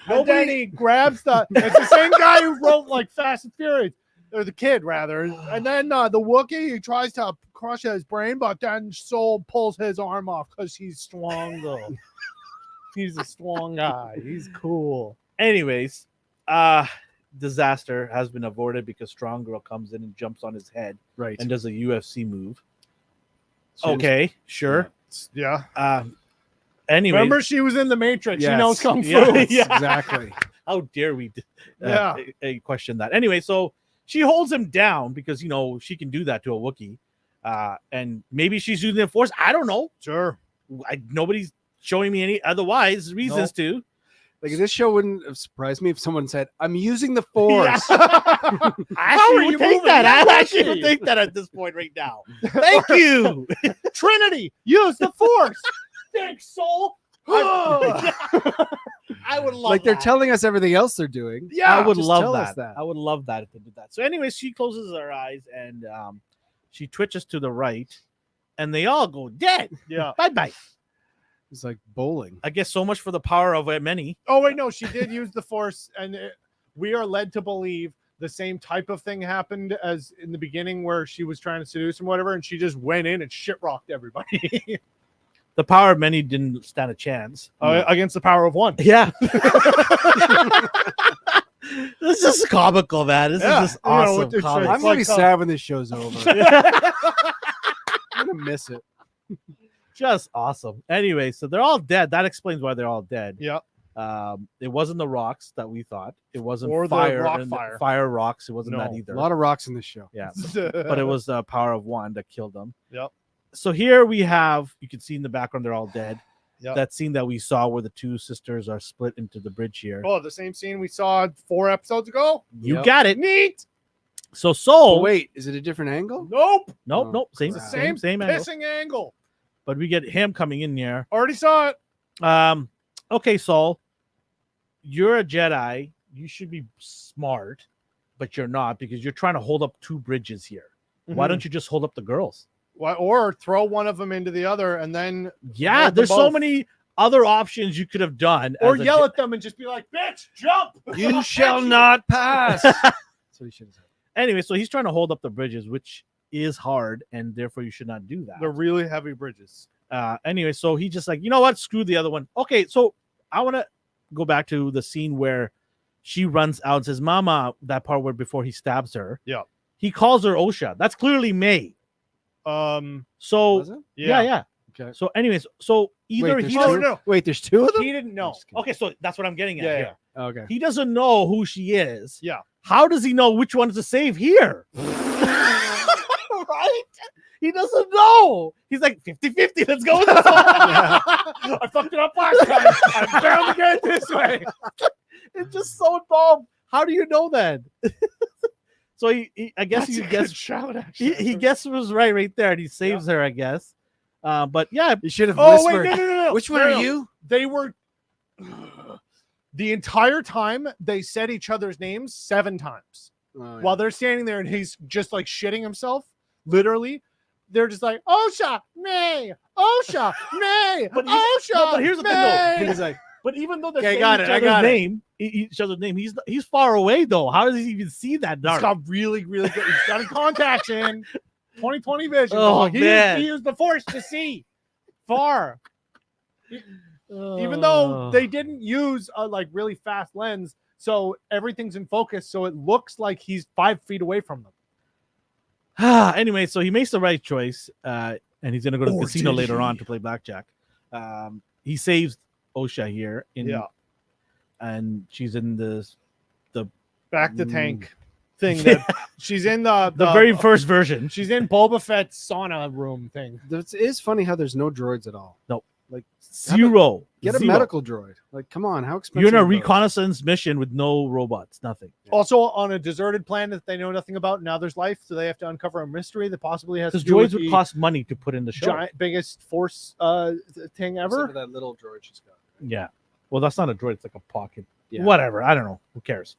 And then he grabs the. It's the same guy who wrote like Fast and Furious, or the kid rather. And then the Wookiee, he tries to crush his brain, but then Soul pulls his arm off because he's strong though. He's a strong guy. He's cool. Anyways, disaster has been avoided because Strong Girl comes in and jumps on his head Right. and does a UFC move. She was- Okay, sure. Yeah. Anyways, Remember, she was in the Matrix. She Yes. knows kung fu. Yeah. Exactly. how dare we Yeah. question that? Anyway, so she holds him down because she can do that to a Wookiee, and maybe she's using the Force. I don't know. Sure. Nobody's showing me any otherwise reasons to. Like this show wouldn't have surprised me if someone said, "I'm using the force." I actually would take that. I actually would take that at this point right now. Thank you. Trinity, use the Force. Thanks, Soul. I would love Like they're that. telling us everything else they're doing. Yeah, I would just love tell us that. that. I would love that if they did that. So, anyways, she closes her eyes and she twitches to the right, and they all go dead. Yeah. Bye bye. It's like bowling. I guess so much for the power of many. Oh wait, no, she did use the Force, and we are led to believe the same type of thing happened as in the beginning, where she was trying to seduce him, whatever, and she just went in and shit rocked everybody The power of many didn't stand a chance. against the power of one. Yeah. This is comical, man. This Yeah, is just you know, awesome. it's comic. I'm It's gonna be like, sad when this show's over. I'm gonna miss it. Just awesome. Anyway, so they're all dead. That explains why they're all dead. Yeah. It wasn't the rocks that we thought. It wasn't Or the fire. rock and fire. Fire rocks. It wasn't that No. either. A lot of rocks in this show. Yeah. But it was the power of one that killed them. Yep. So here we have, you can see in the background, they're all dead. Yep. That scene that we saw where the two sisters are split into the bridge here. Oh, the same scene we saw 4 episodes ago. You Yep. got it. Neat. So Soul. Oh, wait, is it a different angle? Nope. Nope, Oh, nope. Same, It's the same, same angle. pissing angle. But we get him coming in here. Already saw it. Okay, Saul, you're a Jedi. You should be smart, but you're not because you're trying to hold up two bridges here. Why Mhm. don't you just hold up the girls? Or throw one of them into the other, and then Yeah, Hold them there's so both. many other options you could have done. or as a yell Je- at them and just be like, "Bitch, jump!" You shall not pass. That's what he should have said. Anyway, so he's trying to hold up the bridges, which is hard, and therefore you should not do that. They're really heavy bridges. Anyway, so he just like, you know what? Screw the other one. Okay, so I want to go back to the scene where she runs out and says, Mama, that part where before he stabs her. Yeah. He calls her Osha. That's clearly May. So Was it? yeah. Okay. So anyways, so either Wait, he there's Oh, doesn't, no. Wait, there's two of them? He didn't know. just kidding. okay, so that's what I'm getting at Yeah, here. Okay. He doesn't know who she is. Yeah. How does he know which one to save here? Right? He doesn't know. He's like 50-50. Let's go with this one. I fucked it up last time. I'm bound to get it this way. It's just so dumb. How do you know that? So he I guess That's he a good guessed shout, actually. he guessed was right there, and he saves her, I guess. But yeah, You should have Oh wait, whispered. no. Which one No, are no. you? They were the entire time they said each other's names 7 times Oh, yeah. while they're standing there, and he's just like shitting himself. Literally, they're just like Osha, May, Osha, May, But Osha. no, but here's the thing, though. May. And he's like, But even though they're Okay, saying got each it, I other's got it. name, each other's name, he's far away though. How does he even see that He's dark? got really, really good. He's got contacts in 20/20 vision. Oh, dog. man. He used the force to see far. Even Oh. though they didn't use a like really fast lens, so everything's in focus, so it looks like he's 5 feet away from them. Anyway, so he makes the right choice, and he's gonna go to the Or casino did later on he? to play blackjack. He saves Osha here, and she's in the Back the tank thing. Yeah. That she's in the very first version. She's in Boba Fett's sauna room thing. it is funny how there's no droids at all. No. Like, Zero. get a Zero. medical droid. Like, come on, how expensive? You're in a are those? reconnaissance mission with no robots, nothing. Also on a deserted planet that they know nothing about. Now there's life, so they have to uncover a mystery that possibly has to Because do with droids would the cost money to put in the show. giant, biggest force thing Except ever. for that little droid she's got. Yeah. Well, that's not a droid. It's like a pocket. Yeah. Whatever. I don't know. Who cares?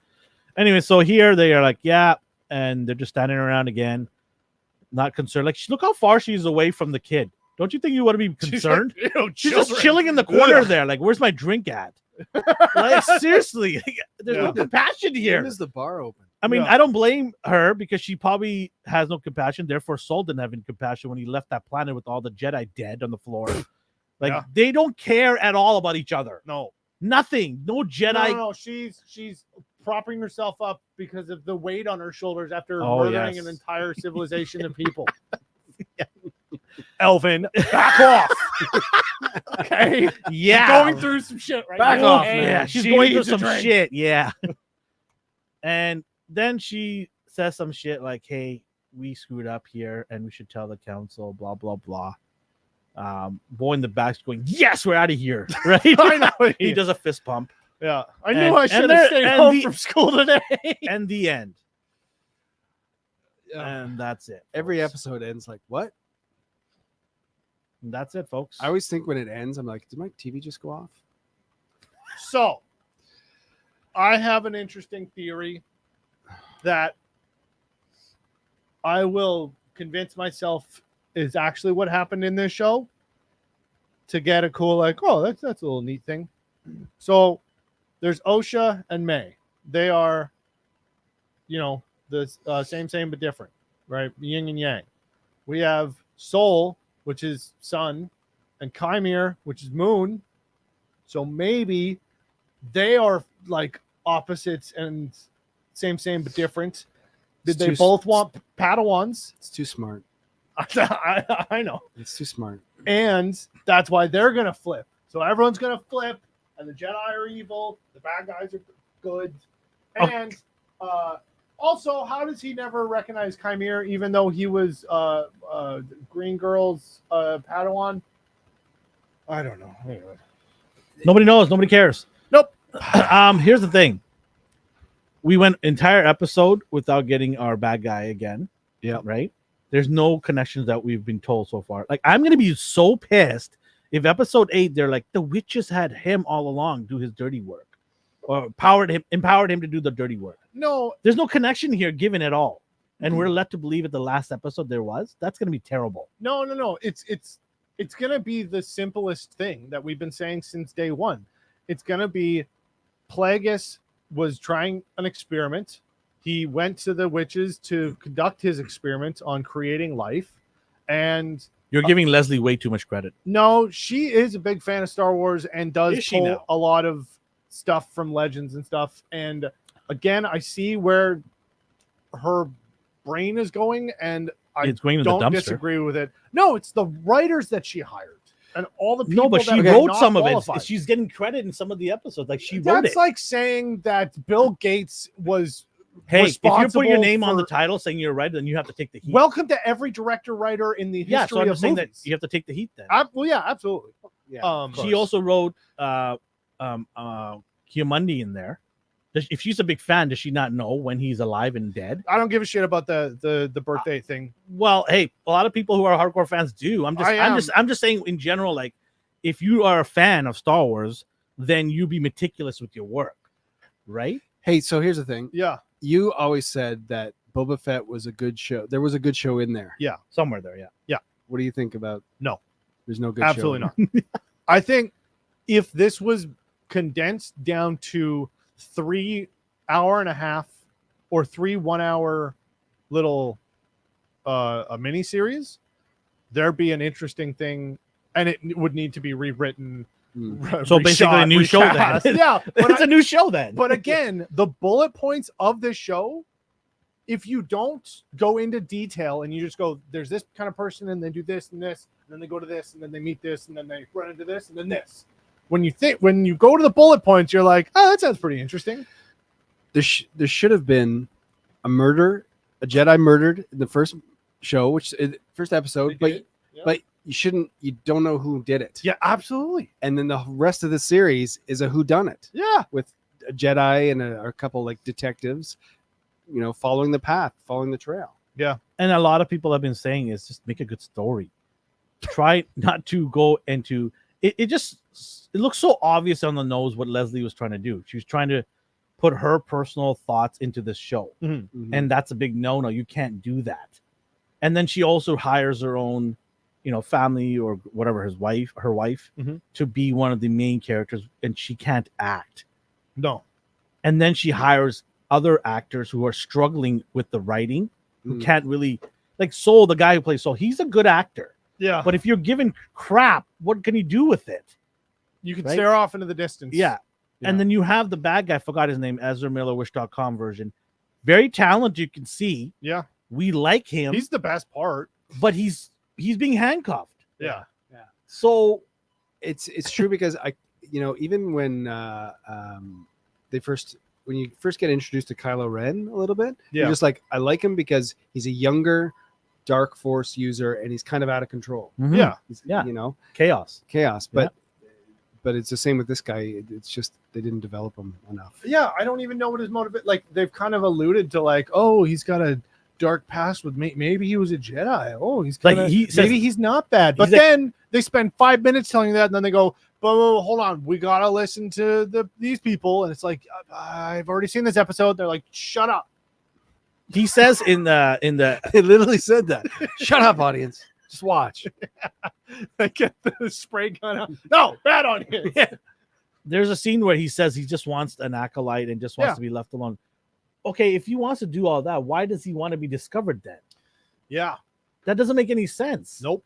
Anyway, so here they are like, yeah, and they're just standing around again, not concerned. Like, look how far she's away from the kid. Don't you think you want to be concerned? She's just chilling in the corner there. Like, where's my drink at? Like, seriously, there's no compassion When here. is the bar open? I mean, Yeah. I don't blame her because she probably has no compassion. Therefore, Saul didn't have any compassion when he left that planet with all the Jedi dead on the floor. Like, Yeah. they don't care at all about each other. No. Nothing. No Jedi. No, she's propping herself up because of the weight on her shoulders after Oh, murdering yes. an entire civilization of people. Elvin, back off. Okay. Yeah. Going through some shit right Back now. off, Hey, man. Yeah, she's she going through needs a some drink. shit. Yeah. And then she says some shit like, hey, we screwed up here and we should tell the council, blah, blah, blah. Boy in the back's going, yes, we're out of here. Right? I know. He does a fist pump. Yeah. I knew And- I and should there- have stayed and home the- from school today. And the end. Yeah. And that's it. Every folks. episode ends like, what? And that's it, folks. I always think when it ends, I'm like, did my TV just go off? So, I have an interesting theory that I will convince myself is actually what happened in this show to get a cool, like, oh, that's a little neat thing. So, there's Osha and May. They are, the same but different, right? Yin and yang. We have Soul, which is sun, and Chimere, which is moon. So maybe they are like opposites and same but different. Did It's they too- both want Padawans? It's too smart. I know. It's too smart. And that's why they're going to flip. So everyone's going to flip, and the Jedi are evil, the bad guys are good. And also, how does he never recognize Chimere, even though he was Green Girl's Padawan? I don't know. Anyway. Nobody knows. Nobody cares. Nope. Here's the thing. We went entire episode without getting our bad guy again. Yeah. Right? There's no connections that we've been told so far. Like, I'm going to be so pissed if episode 8, they're like, the witches had him all along do his dirty work. Or empowered him to do the dirty work. No, There's no connection here given at all. And we're led to believe at the last episode there was. That's going to be terrible. no. It's gonna be the simplest thing that we've been saying since day one. It's gonna be Plagueis was trying an experiment. He went to the witches to conduct his experiment on creating life. And You're giving Leslie way too much credit. no, she is a big fan of Star Wars and does Is she pull now? a lot of stuff from Legends and stuff. And again, I see where her brain is going, and I It's going to the don't dumpster. disagree with it. No, it's the writers that she hired and all the people No, but that she are wrote not some of qualified. it. She's getting credit in some of the episodes. Like, she wrote That's it. like saying that Bill Gates was Hey, if you're putting your responsible name on the for- title saying you're right, then you have to take the heat. welcome to every director writer in the history yeah, so I'm of just saying movies. that you have to take the heat then. Well, yeah, absolutely. Yeah. She also wrote Kiamundi in there. If she's a big fan, does she not know when he's alive and dead? I don't give a shit about the birthday thing. Well, hey, a lot of people who are hardcore fans do. I'm I am. just saying in general, like, if you are a fan of Star Wars, then you be meticulous with your work, right? Hey, so here's the thing. Yeah. You always said that Boba Fett was a good show. There was a good show in there. Somewhere there, yeah. What do you think about? No. There's no good. Absolutely show. not. I think if this was condensed down to 3 hour and a half or 3 1 hour little a mini series, there'd be an interesting thing, and it would need to be rewritten. So basically a new show then. recast. Yeah, but It's a new show then. But again, the bullet points of this show, if you don't go into detail and you just go, there's this kind of person and they do this and this, and then they go to this and then they meet this and then they run into this and then this. When you go to the bullet points, you're like, oh, that sounds pretty interesting. There should have been a Jedi murdered in the first show, first episode, but you don't know who did it. Yeah, absolutely. And then the rest of the series is a whodunit. Yeah. With a Jedi and a couple like detectives, following the path, following the trail. Yeah. And a lot of people have been saying is just make a good story. Try not to go into it. It looks so obvious on the nose what Leslie was trying to do. She was trying to put her personal thoughts into this show. Mm-hmm. And that's a big no. You can't do that. And then she also hires her own, family or whatever, her wife, mm-hmm. to be one of the main characters, and she can't act. No. And then she hires other actors who are struggling with the writing, who can't really, like Soul, the guy who plays Soul, he's a good actor. Yeah. But if you're given crap, what can you do with it? You can Right? stare off into the distance. Yeah. And then you have the bad guy, forgot his name, Ezra Miller, Wish.com version. Very talented, you can see. Yeah. We like him. He's the best part. But he's being handcuffed. Yeah. So it's true because even when when you first get introduced to Kylo Ren a little bit, Yeah. you're just like, I like him because he's a younger Dark Force user and he's kind of out of control. Yeah. Yeah. Chaos. Yeah. But it's the same with this guy. It's just they didn't develop him enough. Yeah. I don't even know what his motive. Like they've kind of alluded to, like, oh, he's got a dark past with maybe he was a Jedi. Oh, he's Like, kinda, he says- maybe he's not bad. But he's like- then they spend 5 minutes telling you that, and then they go, but hold on, we gotta listen to these people, and it's like, I've already seen this episode. They're like, shut up. he says in the It literally said that. Shut up, audience. Just watch. They get the spray gun out. No, bad on you. there's a scene where he says he just wants an acolyte and just wants Yeah. to be left alone. Okay, if he wants to do all that, why does he want to be discovered then? Yeah. That doesn't make any sense. Nope.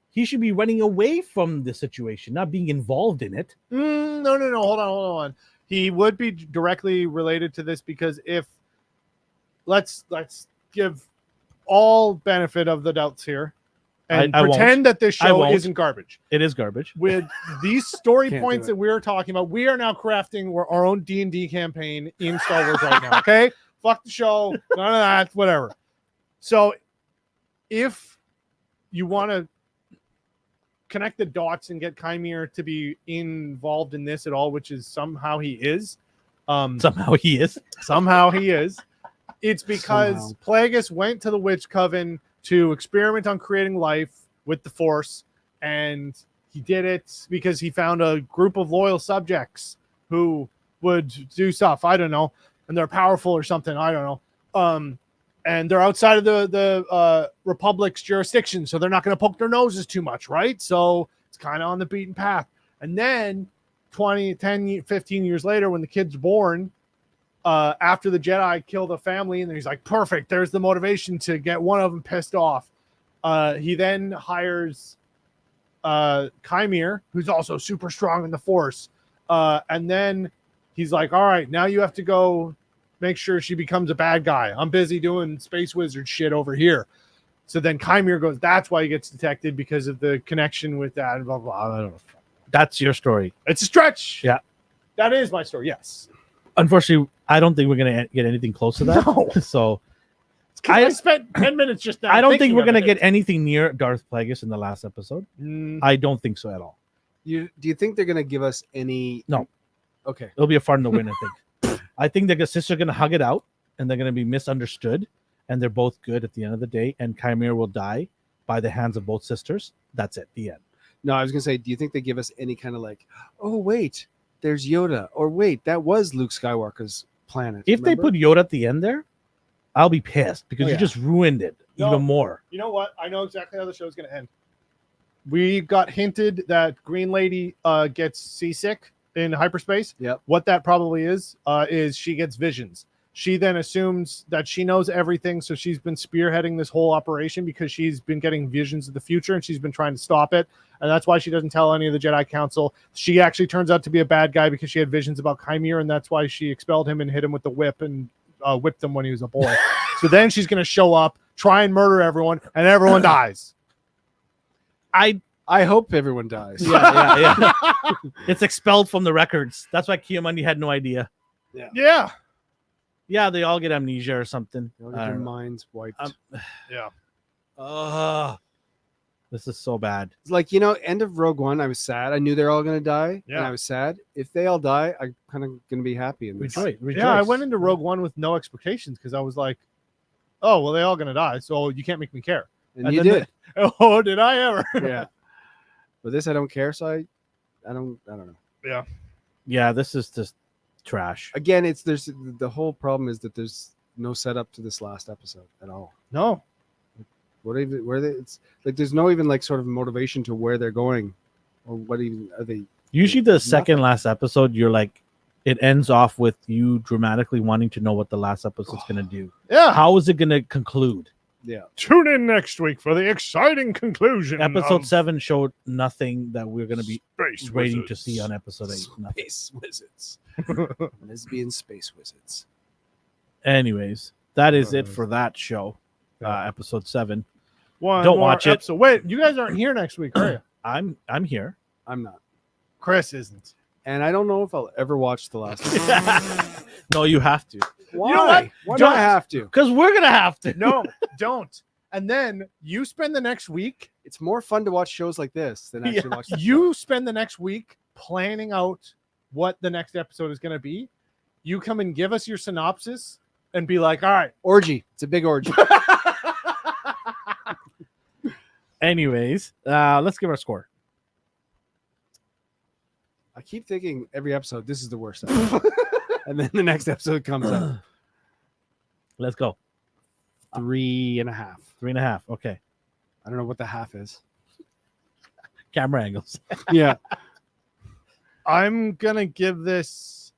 He should be running away from the situation, not being involved in it. No. Hold on. He would be directly related to this because if let's give all benefit of the doubts here and I won't. pretend that this I show won't. isn't garbage. It is garbage. With these story Can't points do it. that we're talking about, we are now crafting our own D&D campaign in Star Wars right now. Okay, fuck the show, none of that, whatever. So, if you want to connect the dots and get Chimere to be involved in this at all, which is somehow he is, Somehow he is. it's because Somehow. Plagueis went to the Witch Coven to experiment on creating life with the Force, and he did it because he found a group of loyal subjects who would do stuff. I don't know, and they're powerful or something. I don't know. And they're outside of the Republic's jurisdiction, so they're not going to poke their noses too much, right? So it's kind of on the beaten path. And then 15 years later, when the kid's born, after the Jedi kill the family, and he's like, perfect, there's the motivation to get one of them pissed off. He then hires Chimere, who's also super strong in the Force. And then he's like, all right, now you have to go make sure she becomes a bad guy. I'm busy doing space wizard shit over here. So then Chimere goes, that's why he gets detected, because of the connection with that, and blah, blah, blah. I don't know. That's your story. It's a stretch. Yeah. That is my story. Yes. Unfortunately, I don't think we're gonna get anything close to that. No. So I spent 10 minutes just now. I don't think thinking we're of gonna it. get anything near Darth Plagueis in the last episode. I don't think so at all. Do you think they're gonna give us any? No. Okay. It'll be a fun to win, I think. I think the sisters are gonna hug it out, and they're gonna be misunderstood, and they're both good at the end of the day. And Chimere will die by the hands of both sisters. That's it. The end. No, I was gonna say, do you think they give us any kind of like, oh wait, there's Yoda, or wait, that was Luke Skywalker's planet? If they remember? put Yoda at the end there, I'll be pissed because Oh, you yeah. just ruined it No. even more. You know what? I know exactly how the show's going to end. We got hinted that Green Lady gets seasick in hyperspace. Yep. What that probably is she gets visions. She then assumes that she knows everything, so she's been spearheading this whole operation because she's been getting visions of the future and she's been trying to stop it. And that's why she doesn't tell any of the Jedi Council. She actually turns out to be a bad guy because she had visions about Chimera, and that's why she expelled him and hit him with the whip and whipped him when he was a boy. So then she's going to show up, try and murder everyone, and everyone dies. I hope everyone dies. Yeah. It's expelled from the records. That's why Kiyomandi had no idea. Yeah. Yeah, they all get amnesia or something. They'll get their minds wiped. Yeah. This is so bad. It's like, you know, end of Rogue One, I was sad. I knew they're all going to die, and Yeah. I was sad. If they all die, I'm kind of going to be happy. In this. Rejoice. Yeah, I went into Rogue One with no expectations because I was like, oh, well, they all going to die, so you can't make me care. And you then did. Oh, did I ever? Yeah. But this, I don't care, so I don't know. Yeah, this is just trash. Again, there's the whole problem is that there's no setup to this last episode at all. No. It's like there's no even like sort of motivation to where they're going, or what even are they? Usually the second last episode, you're like, it ends off with you dramatically wanting to know what the last episode's going to do. Yeah. How is it going to conclude? Yeah. Tune in next week for the exciting conclusion. Episode of 7 showed nothing that we're going to be Space waiting to Wizards. see on episode 8. Nothing. Space wizards, lesbian space wizards. Anyways, that is it for that show. Episode 7. One Don't more watch it. episode. Wait, you guys aren't here next week, are you? I'm here. I'm not, Chris isn't. and I don't know if I'll ever watch the last one. No, you have to. Why? You know what? Why do I have to? Because we're going to have to. No, don't. And then you spend the next week. It's more fun to watch shows like this than actually watch. The You spend the next week planning out what the next episode is going to be. You come and give us your synopsis and be like, all right. orgy. It's a big orgy. Anyways, let's give our score. I keep thinking every episode this is the worst episode, and then the next episode comes out Let's go. 3.5. 3.5. Okay. I don't know what the half is. Camera angles. Yeah. I'm going to give this.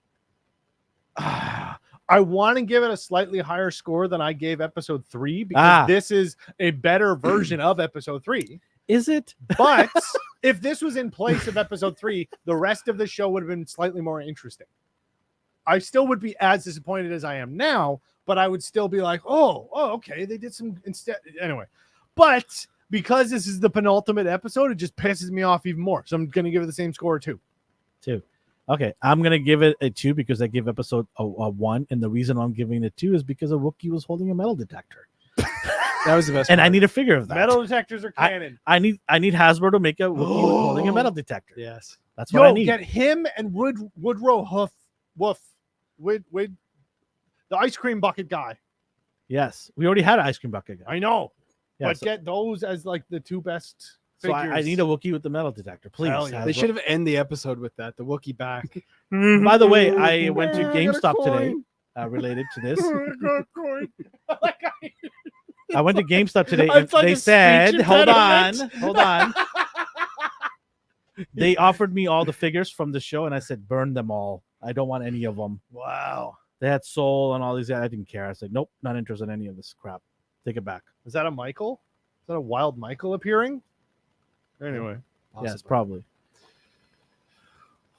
I want to give it a slightly higher score than I gave episode 3 because this is a better version of episode 3. Is it? But if this was in place of episode 3, the rest of the show would have been slightly more interesting. I still would be as disappointed as I am now, but I would still be like, oh, okay, they did some instead. Anyway, but because this is the penultimate episode, it just pisses me off even more. So I'm going to give it the same score, 2. 2. Okay, I'm gonna give it a 2 because I give episode a 1, and the reason I'm giving it 2 is because a Wookiee was holding a metal detector, That was the best. and I part. need a figure of that. Metal detectors are canon. I need Hasbro to make a Wookiee holding a metal detector. Yes. That's what I need. Get him and Woodrow Woof, the ice cream bucket guy. Yes, we already had an ice cream bucket guy. I know, Yeah, but so, get those as like the 2 best so figures. I need a Wookiee with the metal detector, please. Hell yeah. They Hasbro. should have end the episode with that. The Wookiee back. By the way, I went to I got a GameStop today coin. related to this. I went to GameStop today, I'm and fucking they said, speech "Hold on, impediment." hold on." They offered me all the figures from the show, and I said, "Burn them all. I don't want any of them." Wow. They had Soul and all these. I didn't care. I said, "Nope, not interested in any of this crap. Take it back." Is that a Michael? Is that a wild Michael appearing? Anyway. Yes, probably.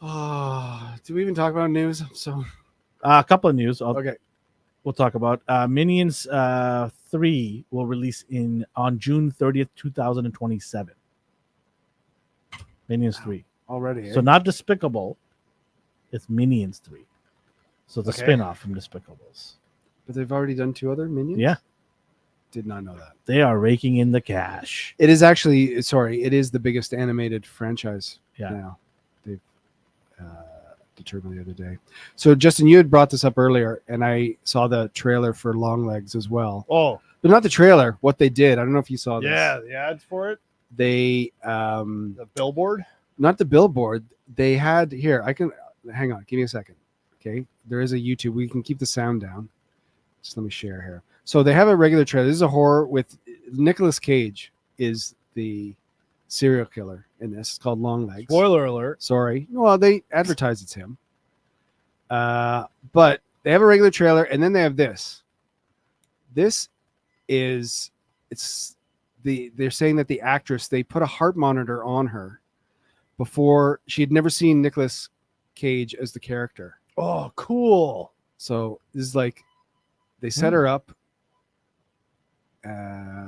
Oh, do we even talk about news? So A couple of news. okay. We'll talk about Minions 3 will release on June 30th, 2027. Minions 3. Already. So not Despicable. It's Minions 3. So it's a Okay. spin-off from Despicables. But they've already done 2 other Minions? Yeah. Did not know that. They are raking in the cash. It is actually, it is the biggest animated franchise Yeah. now. They've determined the other day. So, Justin, you had brought this up earlier, and I saw the trailer for Longlegs as well. Oh, But not the trailer, what they did. I don't know if you saw this. yeah, the ads for it. They, The billboard. not the billboard, they had, hang on, give me a second. Okay. There is a YouTube. We can keep the sound down. Just let me share here. So they have a regular trailer. This is a horror with Nicolas Cage is the serial killer in this. It's called Long Legs. Spoiler alert. Sorry. Well, they advertise it's him. But they have a regular trailer, and then they have this. This is they're saying that the actress, they put a heart monitor on her before she had never seen Nicolas Cage as the character. Oh, cool. So this is like they set her up.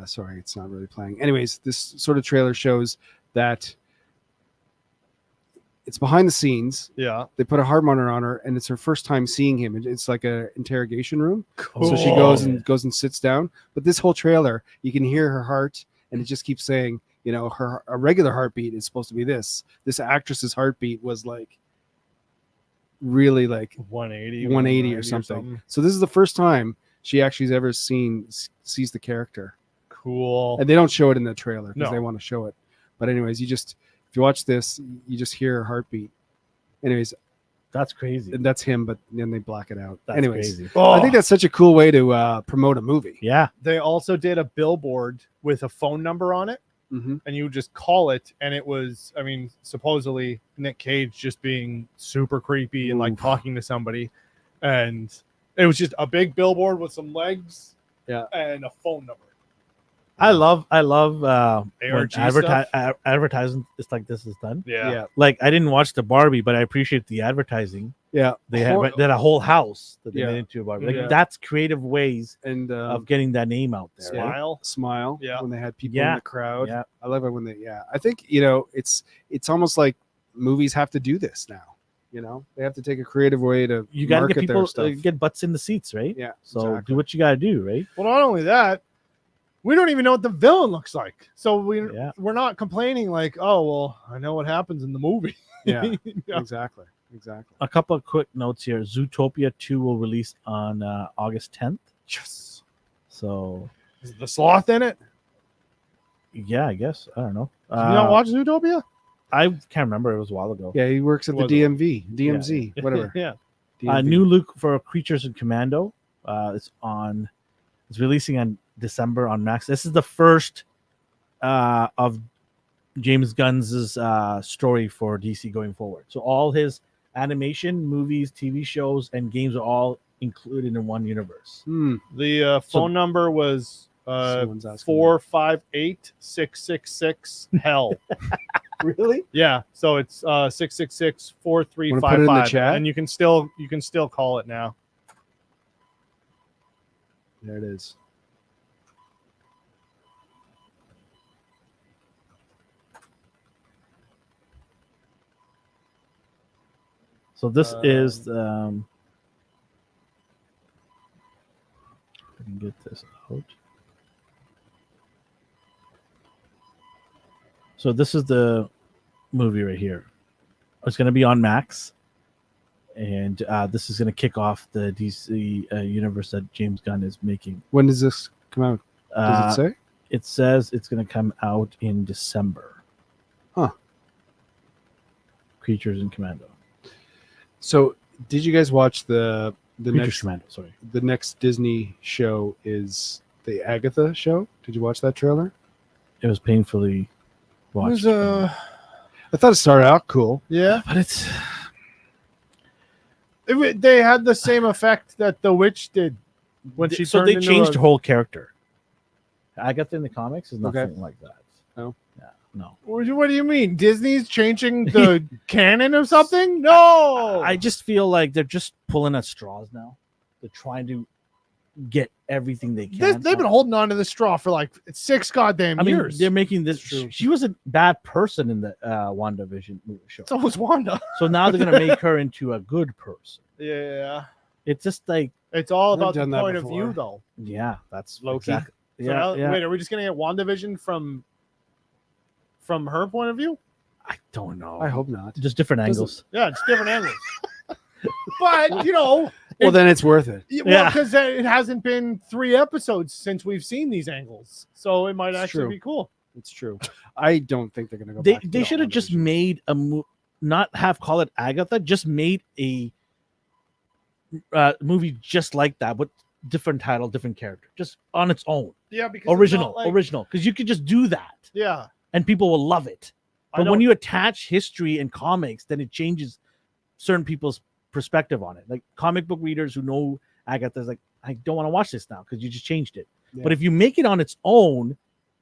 Sorry, it's not really playing. Anyways, this sort of trailer shows that it's behind the scenes. Yeah. They put a heart monitor on her, and it's her first time seeing him. It's like a interrogation room. Cool. So she goes and sits down. But this whole trailer, you can hear her heart, and it just keeps saying, you know, a regular heartbeat is supposed to be this. This actress's heartbeat was like really like 180 or something. So this is the first time she actually has ever sees the character. Cool. And they don't show it in the trailer because No. they want to show it. But anyways, if you watch this, you just hear her heartbeat. Anyways, That's crazy. and that's him, but then they black it out. That's Anyways, crazy. Oh, I think that's such a cool way to promote a movie. Yeah. they also did a billboard with a phone number on it, Mm-hmm. and you would just call it, and it was, I mean, supposedly Nick Cage just being super creepy and like Oof. talking to somebody, and it was just a big billboard with some legs, Yeah. and a phone number. I love when ARG stuff? advertising is like this is done. Yeah. Like I didn't watch the Barbie, but I appreciate the advertising. Yeah. They had a whole house that they Yeah. made into a Barbie. Like Yeah. that's creative ways And of getting that name out there. right? Smile. Smile. Yeah. When they had people in Yeah. the crowd. Yeah. I love it when they. Yeah. I think it's almost like movies have to do this now. They have to take a creative way to You got to market get people their stuff. get butts in the seats, right? Yeah. So exactly. do what you got to do, right? Well, not only that, we don't even know what the villain looks like, so Yeah. we're not complaining like, oh well, I know what happens in the movie. Yeah. Yeah. Exactly. A couple of quick notes here. Zootopia 2 will release on August 10th. Yes. So Is the sloth in it? yeah, I guess. I don't know. Did you not watch Zootopia? I can't remember. It was a while ago. Yeah. He works at the Was it? DMV, DMZ, whatever. Yeah. DMV. New look for Creatures in Commando. It's releasing on December on Max. This is the first of James Gunn's story for DC going forward. So all his animation, movies, TV shows, and games are all included in one universe. Hmm. The phone number was Someone's asking. 458-666 hell. Really? Yeah, so it's 666-4355, Wanna put it in the chat? and you can still call it now. There it is. So this is I can get this out. So this is the movie right here. It's going to be on Max, and this is going to kick off the DC universe that James Gunn is making. When does this come out? Does it say? It says it's going to come out in December. Huh. Creatures in Commando. So, did you guys watch the Creatures next Commando. Sorry. the next Disney show is the Agatha show? Did you watch that trailer? It was painfully It watched. was, I thought it started out cool. yeah, but it's they had the same effect that the witch did when she so turned they into changed a- her whole character. Agatha in the comics is Okay. nothing like that. No? Yeah, no. What do you mean? Disney's changing the canon of something? No. I just feel like they're just pulling at straws now. They're trying to get everything they can. They've been holding on to the straw for like 6 goddamn I mean, years. they're making this. True. She was a bad person in the WandaVision movie show. So was Wanda. So now they're gonna make her into a good person. Yeah. It's just like, It's all They've about the done that point of before. view, though. yeah, that's Loki. exactly. So Yeah, now, yeah. wait, are we just gonna get WandaVision from her point of view? I don't know. I hope not. Just different angles. Yeah, it's different angles. But Well, then it's worth it. Yeah. because it hasn't been 3 episodes since we've seen these angles, so it might It's actually true. be cool. It's true. I don't think they're going to go They back. to they the should have just WandaVision. made a not have call it Agatha, just made a movie just like that, but different title, different character, just on its own, Yeah, because it's original, not like- original, because you could just do that Yeah, and people will love it. I But when don't- you attach history and comics, then it changes certain people's perspective on it. Like comic book readers who know Agatha's like, I don't want to watch this now because you just changed it. Yeah. But if you make it on its own,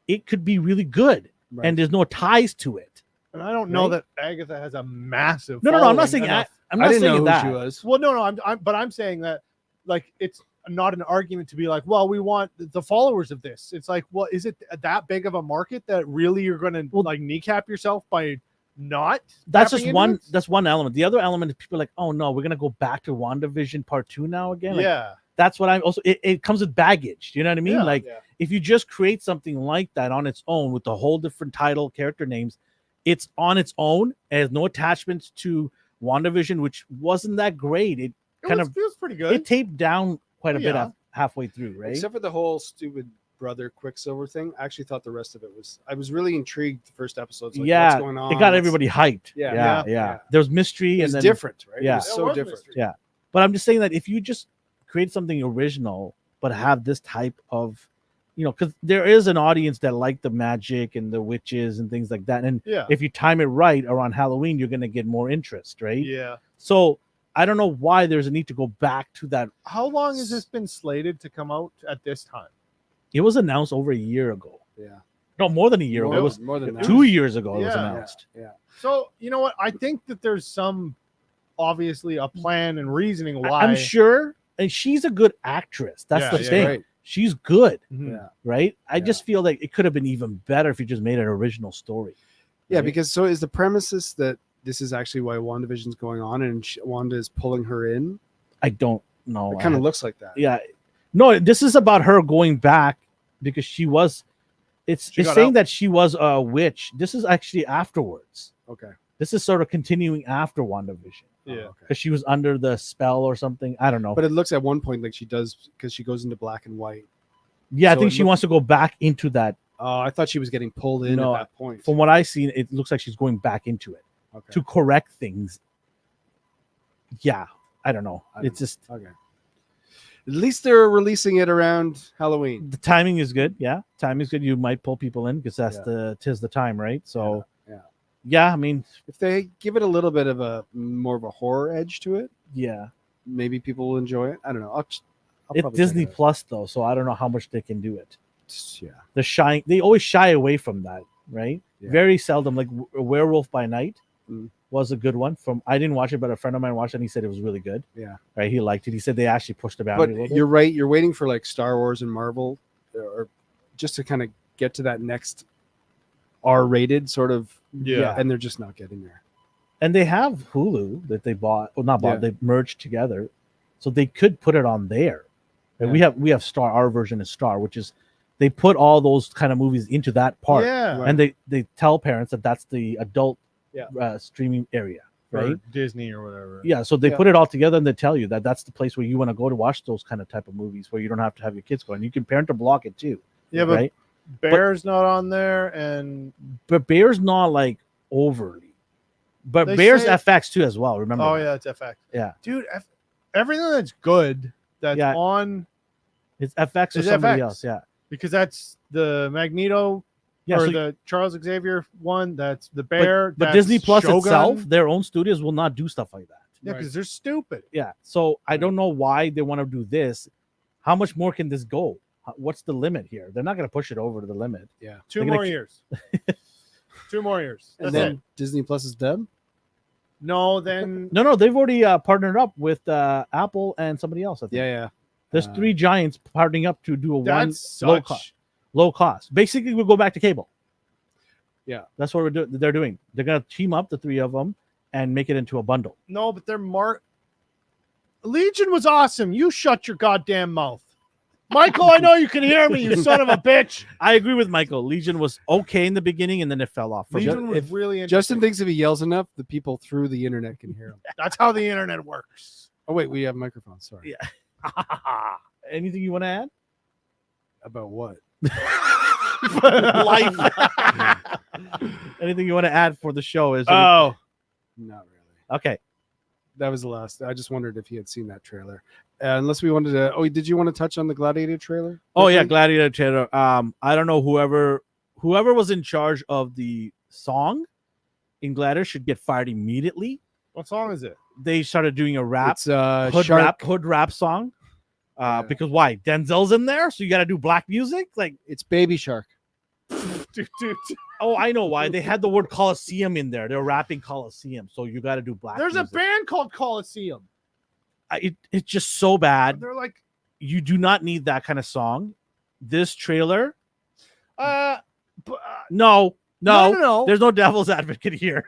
it could be really good, Right. and there's no ties to it. and I don't know Right? that Agatha has a massive. No, I'm not following saying enough. I'm I not didn't know saying who that. she was. Well, no, I'm saying that like it's not an argument to be like, well, we want the followers of this. It's like, well, is it that big of a market that really you're going to like kneecap yourself by not? That's tapping just into one. it? That's one element. The other element is people are like, oh no, we're gonna go back to WandaVision Part 2 now again. Like, Yeah, that's what I'm also. It comes with baggage. You know what I mean? Yeah, like yeah. if you just create something like that on its own with a whole different title, character names, it's on its own. It has no attachments to WandaVision, which wasn't that great. It kind of feels pretty good. it taped down quite a Oh, bit yeah. halfway through, right? Except for the whole stupid brother Quicksilver thing. I actually thought the rest of it was. I was really intrigued the first episode. Like, yeah, what's going on? it got What's- everybody hyped. Yeah. Yeah, Yeah. There was mystery It and was then different, right? Yeah. It was It so was different. mystery. Yeah. But I'm just saying that if you just create something original, but have this type of, because there is an audience that like the magic and the witches and things like that. And Yeah, if you time it right around Halloween, you're going to get more interest, right? yeah. So I don't know why there's a need to go back to that. How long has this been slated to come out at this time? It was announced over a year ago. Yeah. No, more than a year ago. It was more than that. 2 years ago it was Yeah. announced. Yeah. So you know what? I think that there's some obviously a plan and reasoning why. I'm sure. And she's a good actress. That's Yeah, the yeah, thing. right. She's good, Mhm. Yeah. right? I Yeah. just feel like it could have been even better if you just made an original story. Yeah, right? because so is the premises that this is actually why WandaVision's going on and Wanda is pulling her in. I don't know. It kind of looks like that. Yeah. No, this is about her going back because she was. It's She got saying out. that she was a witch. This is actually afterwards. Okay. This is sort of continuing after WandaVision Yeah. Oh, okay. because she was under the spell or something. I don't know. But it looks at one point like she does because she goes into black and white. yeah, I so think it she look- wants to go back into that. Oh, I thought she was getting pulled in No, at that point. From what I seen, it looks like she's going back into it Okay. to correct things. Yeah, I don't know. I don't It's just Okay. At least they're releasing it around Halloween. the timing is good. Yeah, timing is good. You might pull people in because that's Yeah. tis the time, right? So Yeah. yeah, I mean, If they give it a little bit of a more of a horror edge to it, yeah. maybe people will enjoy it. I don't know. I'll It's probably check Disney it out. Plus though, so I don't know how much they can do it. Yeah. They always shy away from that, right? Yeah. Very seldom. Like Werewolf by Night Mm. was a good one. I didn't watch it, but a friend of mine watched it and he said it was really good. Yeah. Right. He liked it. He said they actually pushed the But boundary a little you're right. You're waiting for like Star Wars and Marvel, or just to kind of get to that next R-rated sort of. Yeah. And they're just not getting there. bit. And they have Hulu that they bought. Well, not bought. Yeah. They merged together, so they could put it on there. And we have Star. Our version is Star, which is they put all those kind of movies into that part. Yeah. And they tell parents that that's the adult Yeah. streaming area, Or right? Disney or whatever. Yeah, so they Yeah. put it all together and they tell you that that's the place where you want to go to watch those kind of type of movies where you don't have to have your kids going. You can parent to block it too, Yeah, but right? Bear's not on there, and But Bear's not like overly, but They Bear's say- FX too as well. Remember? oh that. yeah, it's FX. Yeah. Dude, everything that's good that's Yeah. on It's FX or It's somebody FX. else. Yeah, because that's the Magneto yeah. or so- the Charles Xavier one. That's the Bear. but that's Disney Plus Shogun. itself, their own studios will not do stuff like that. Yeah, because they're stupid. Yeah, so I don't know why they want to do this. How much more can this go? What's the limit here? They're not going to push it over to the limit. Yeah. 2 They're gonna more years. 2 more years. And That's then it. Disney Plus is dead. No, then No, they've already partnered up with Apple and somebody else. I think. Yeah. There's 3 giants partnering up to do a that's low such. cost. Low cost. Basically, we'll go back to cable. Yeah. That's what they're doing. They're gonna team up the 3 of them and make it into a bundle. No, but they're Legion was awesome. You shut your goddamn mouth. Michael, I know you can hear me, you son of a bitch. I agree with Michael. Legion was okay in the beginning and then it fell off. Legion was if really interesting. Justin thinks if he yells enough, the people through the internet can hear him. That's how the internet works. Oh wait, we have microphones. Sorry. Yeah. Anything you want to add? About what? Life. Anything you want to add for the show? Is Oh, Not really. okay. That was the last. I just wondered if he had seen that trailer. Unless we wanted to. Oh, did you want to touch on the Gladiator trailer? Oh yeah, quickly? Gladiator trailer. I don't know whoever was in charge of the song in Gladiator should get fired immediately. What song is it? They started doing a rap, It's hood rap song. Yeah. Because why? Denzel's in there, so you got to do black music. Like, It's Baby Shark. Dude. oh, I know why. They had the word Coliseum in there. They're rapping Coliseum, so you got to do black. There's a music. band called Coliseum. It's just so bad. They're like, You do not need that kind of song. This trailer, no. no. There's no devil's advocate here.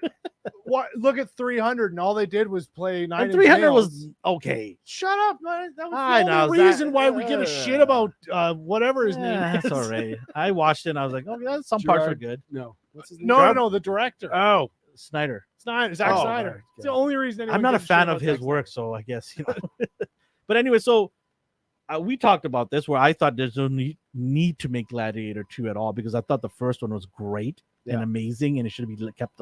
What? Look at 300, and all they did was play Nine And Inch 300 Nails. was okay. Shut up, man. That was I the know, only Zach- reason why we give a shit about whatever his name Yeah, is. that's all right. I watched it and I was like, okay, some parts were Gerard. good. No. What's his name? No, the director. Oh, Snyder. Zack Oh, Snyder. right, It's the yeah. only reason. anyone I'm not a gives shit fan about of his Zack work, so I guess, you know. But anyway, so we talked about this where I thought there's no need to make Gladiator 2 at all because I thought the first one was great and Yeah. amazing and it should be kept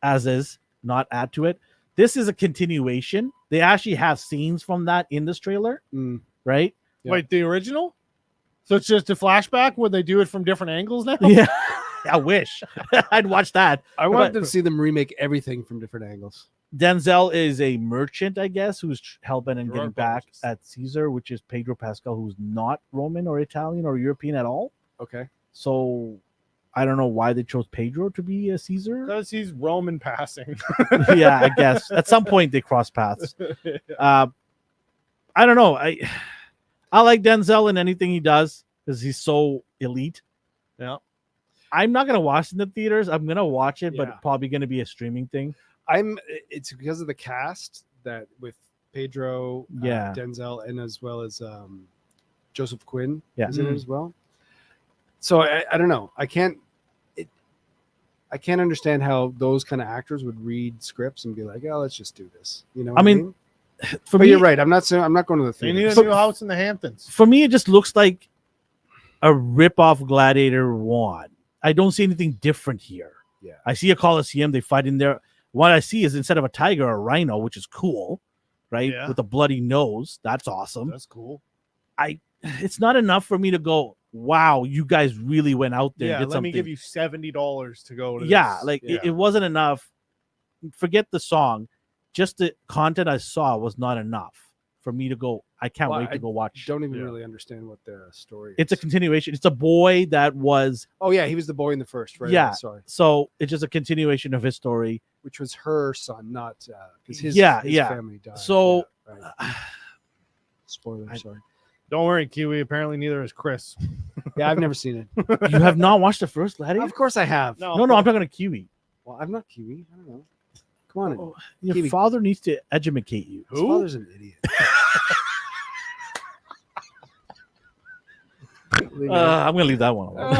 as is, not add to it. This is a continuation. They actually have scenes from that in this trailer, Mm. right? Yeah. Wait, the original? So it's just a flashback where they do it from different angles now? Yeah. I wish. I'd watch that. I wanted But- to see them remake everything from different angles. Denzel is a merchant, I guess, who's hell-bent and getting Gerard back Butler's. at Caesar, which is Pedro Pascal, who's not Roman or Italian or European at all. Okay. So I don't know why they chose Pedro to be a Caesar. Because he's Roman passing. Yeah, I guess at some point they cross paths. I don't know. I like Denzel in anything he does because he's so elite. Yeah. I'm not gonna watch it in the theaters. I'm gonna watch it, Yeah. but probably gonna be a streaming thing. It's because of the cast that with Pedro, Yeah. Denzel, and as well as Joseph Quinn Yeah. is in it as well. So I don't know. I can't understand how those kind of actors would read scripts and be like, "Oh, let's just do this." You know? What I mean, For but me, you're right. I'm not saying I'm not going to the They need theater. a new house in the Hamptons. for me, it just looks like a rip-off Gladiator 1. I don't see anything different here. Yeah. I see a Coliseum. They fight in there. What I see is instead of a tiger, a rhino, which is cool, right? Yeah. With a bloody nose. That's awesome. That's cool. It's not enough for me to go, wow, you guys really went out there. Yeah, and did let something. me give you $70 to go to Yeah, this. like Yeah. It wasn't enough. Forget the song. Just the content I saw was not enough for me to go, I can't Well, wait to go watch. Don't even Yeah. really understand what the story is. It's a continuation. It's a boy that was, Oh yeah, he was the boy in the first, right? Yeah. Sorry. so it's just a continuation of his story. Which was her son, not because his Yeah, his yeah. family died. So- Yeah, right. Spoiler. Sorry. Don't worry, Kiwi. Apparently, neither is Chris. Yeah, I've never seen it. You have not watched the first Gladiator? Of course I have. No, I'm talking to Kiwi. Well, I'm not Kiwi. I don't know. Come on. Oh, Your Kiwi. father needs to educate you. His father's an idiot. Leave it. I'm gonna leave that one alone.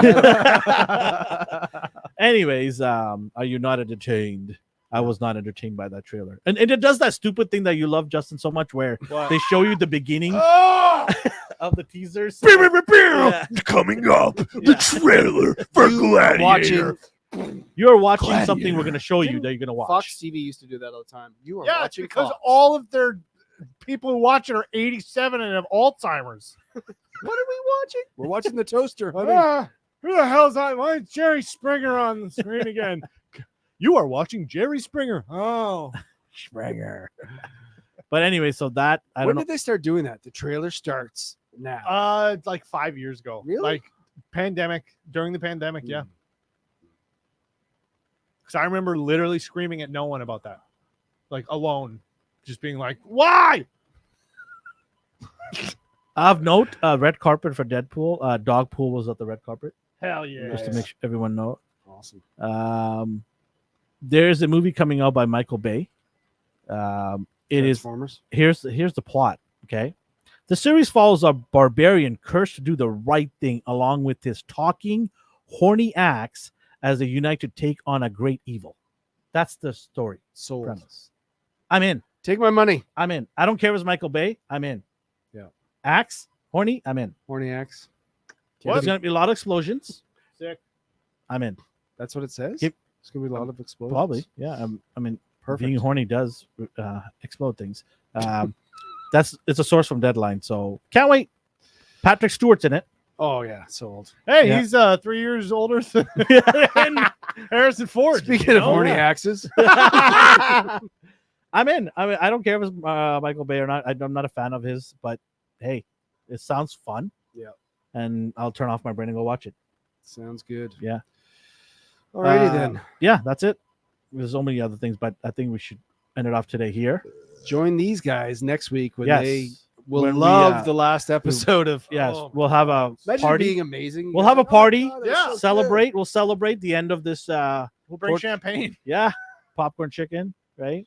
Anyways, are you not entertained? I was not entertained by that trailer. And it does that stupid thing that you love, Justin, so much where they show you the beginning of the teasers. Yeah. Coming up, Yeah. trailer for Gladiator. You're watching Gladiator. something we're gonna show you Didn't that you're gonna watch. Fox TV used to do that all the time. You are Yeah, it's watching because Fox. all of their people who watch it are 87 and have Alzheimer's. What are we watching? We're watching the toaster, honey. Who the hell's on? Why is Jerry Springer on the screen again? You are watching Jerry Springer. Oh, Springer. But anyway, so that I When don't know. did they start doing that? The trailer starts now. it's like 5 years ago. Really? Like during the pandemic, yeah. Hmm. Because I remember literally screaming at no one about that, like alone, just being like, "Why?" Of note, red carpet for Deadpool. Dogpool was at the red carpet, Hell yeah! just to make sure everyone know. Awesome. There's a movie coming out by Michael Bay. It is Transformers. here's the plot. Okay, the series follows a barbarian cursed to do the right thing, along with his talking, horny axe, as they unite to take on a great evil. That's the story Sold. premise. I'm in. Take my money. I'm in. I don't care if it's Michael Bay. I'm in. Yeah. Axe, horny. I'm in. Horny axe. There's gonna be a lot of explosions. Sick. I'm in. That's what it says. Yep. It's gonna be a lot of explosions. Probably. Yeah. I'm in. Perfect. Being horny does explode things. It's a source from Deadline, so can't wait. Patrick Stewart's in it. Oh yeah, sold. Hey, Yeah. he's 3 years older than Harrison Ford. Speaking of horny axes, I'm in. I don't care if it's Michael Bay or not. I'm not a fan of his, but hey, it sounds fun. Yeah. And I'll turn off my brain and go watch it. sounds good. Yeah. Alrighty then. Yeah, that's it. There's so many other things, but I think we should end it off today here. Join these guys next week when Yes. they will When we, love the last episode of. Yes, Oh, we'll have a Imagine party. being amazing. We'll have a party. Yeah. Celebrate. We'll celebrate the end of this. We'll bring Pork- champagne. Yeah, popcorn chicken. Right.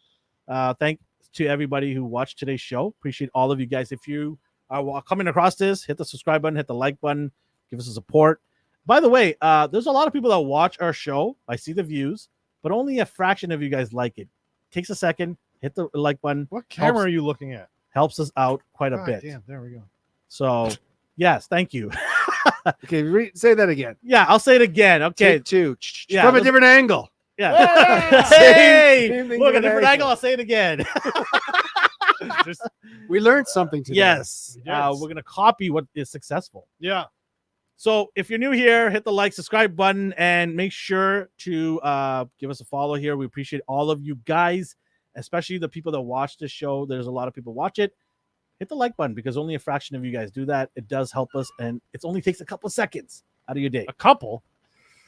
Thanks to everybody who watched today's show. Appreciate all of you guys. If you are coming across this, hit the subscribe button, hit the like button, give us a support. By the way, there's a lot of people that watch our show. I see the views, but only a fraction of you guys like it. Takes a second. Hit the like button. What camera Helps. are you looking at? Helps us out quite a God bit. Damn, there we go. So, yes, thank you. Okay, say that again. Yeah, I'll say it again. Okay. Take two. Yeah, From a the- different angle. Yeah. Same- Hey, same thing, look, a different different angle. angle. I'll say it again. Just, We learned something today. Yes. Yes. We're going to copy what is successful. yeah. So if you're new here, hit the like, subscribe button, and make sure to give us a follow here. We appreciate all of you guys, especially the people that watch this show. There's a lot of people watch it. Hit the like button because only a fraction of you guys do that. It does help us, and it only takes a couple of seconds out of your day. A couple.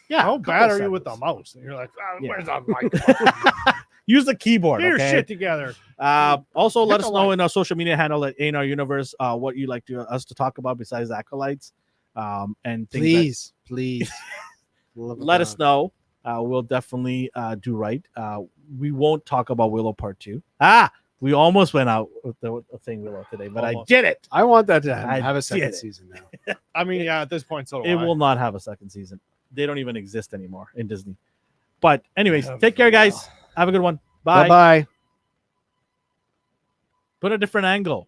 Yeah. How a couple bad of are you with the seconds. mouse? And you're like, Yeah. where's the mic? Use the keyboard. Get your okay? shit together. Also, let Hit us the know like. in our social media handle at A&R Universe what you'd like us to talk about besides acolytes. And things Please. let us know. We'll definitely do right. We won't talk about Willow Part 2. We almost went out with the thing Willow today, but Almost. I did it. I want that to I have a did second it. season now. I mean, yeah, at this point, so do It I. will not have a second season. They don't even exist anymore in Disney. But anyways, Yeah, take care, guys. wow. Have a good one. Bye. Bye-bye. Put a different angle.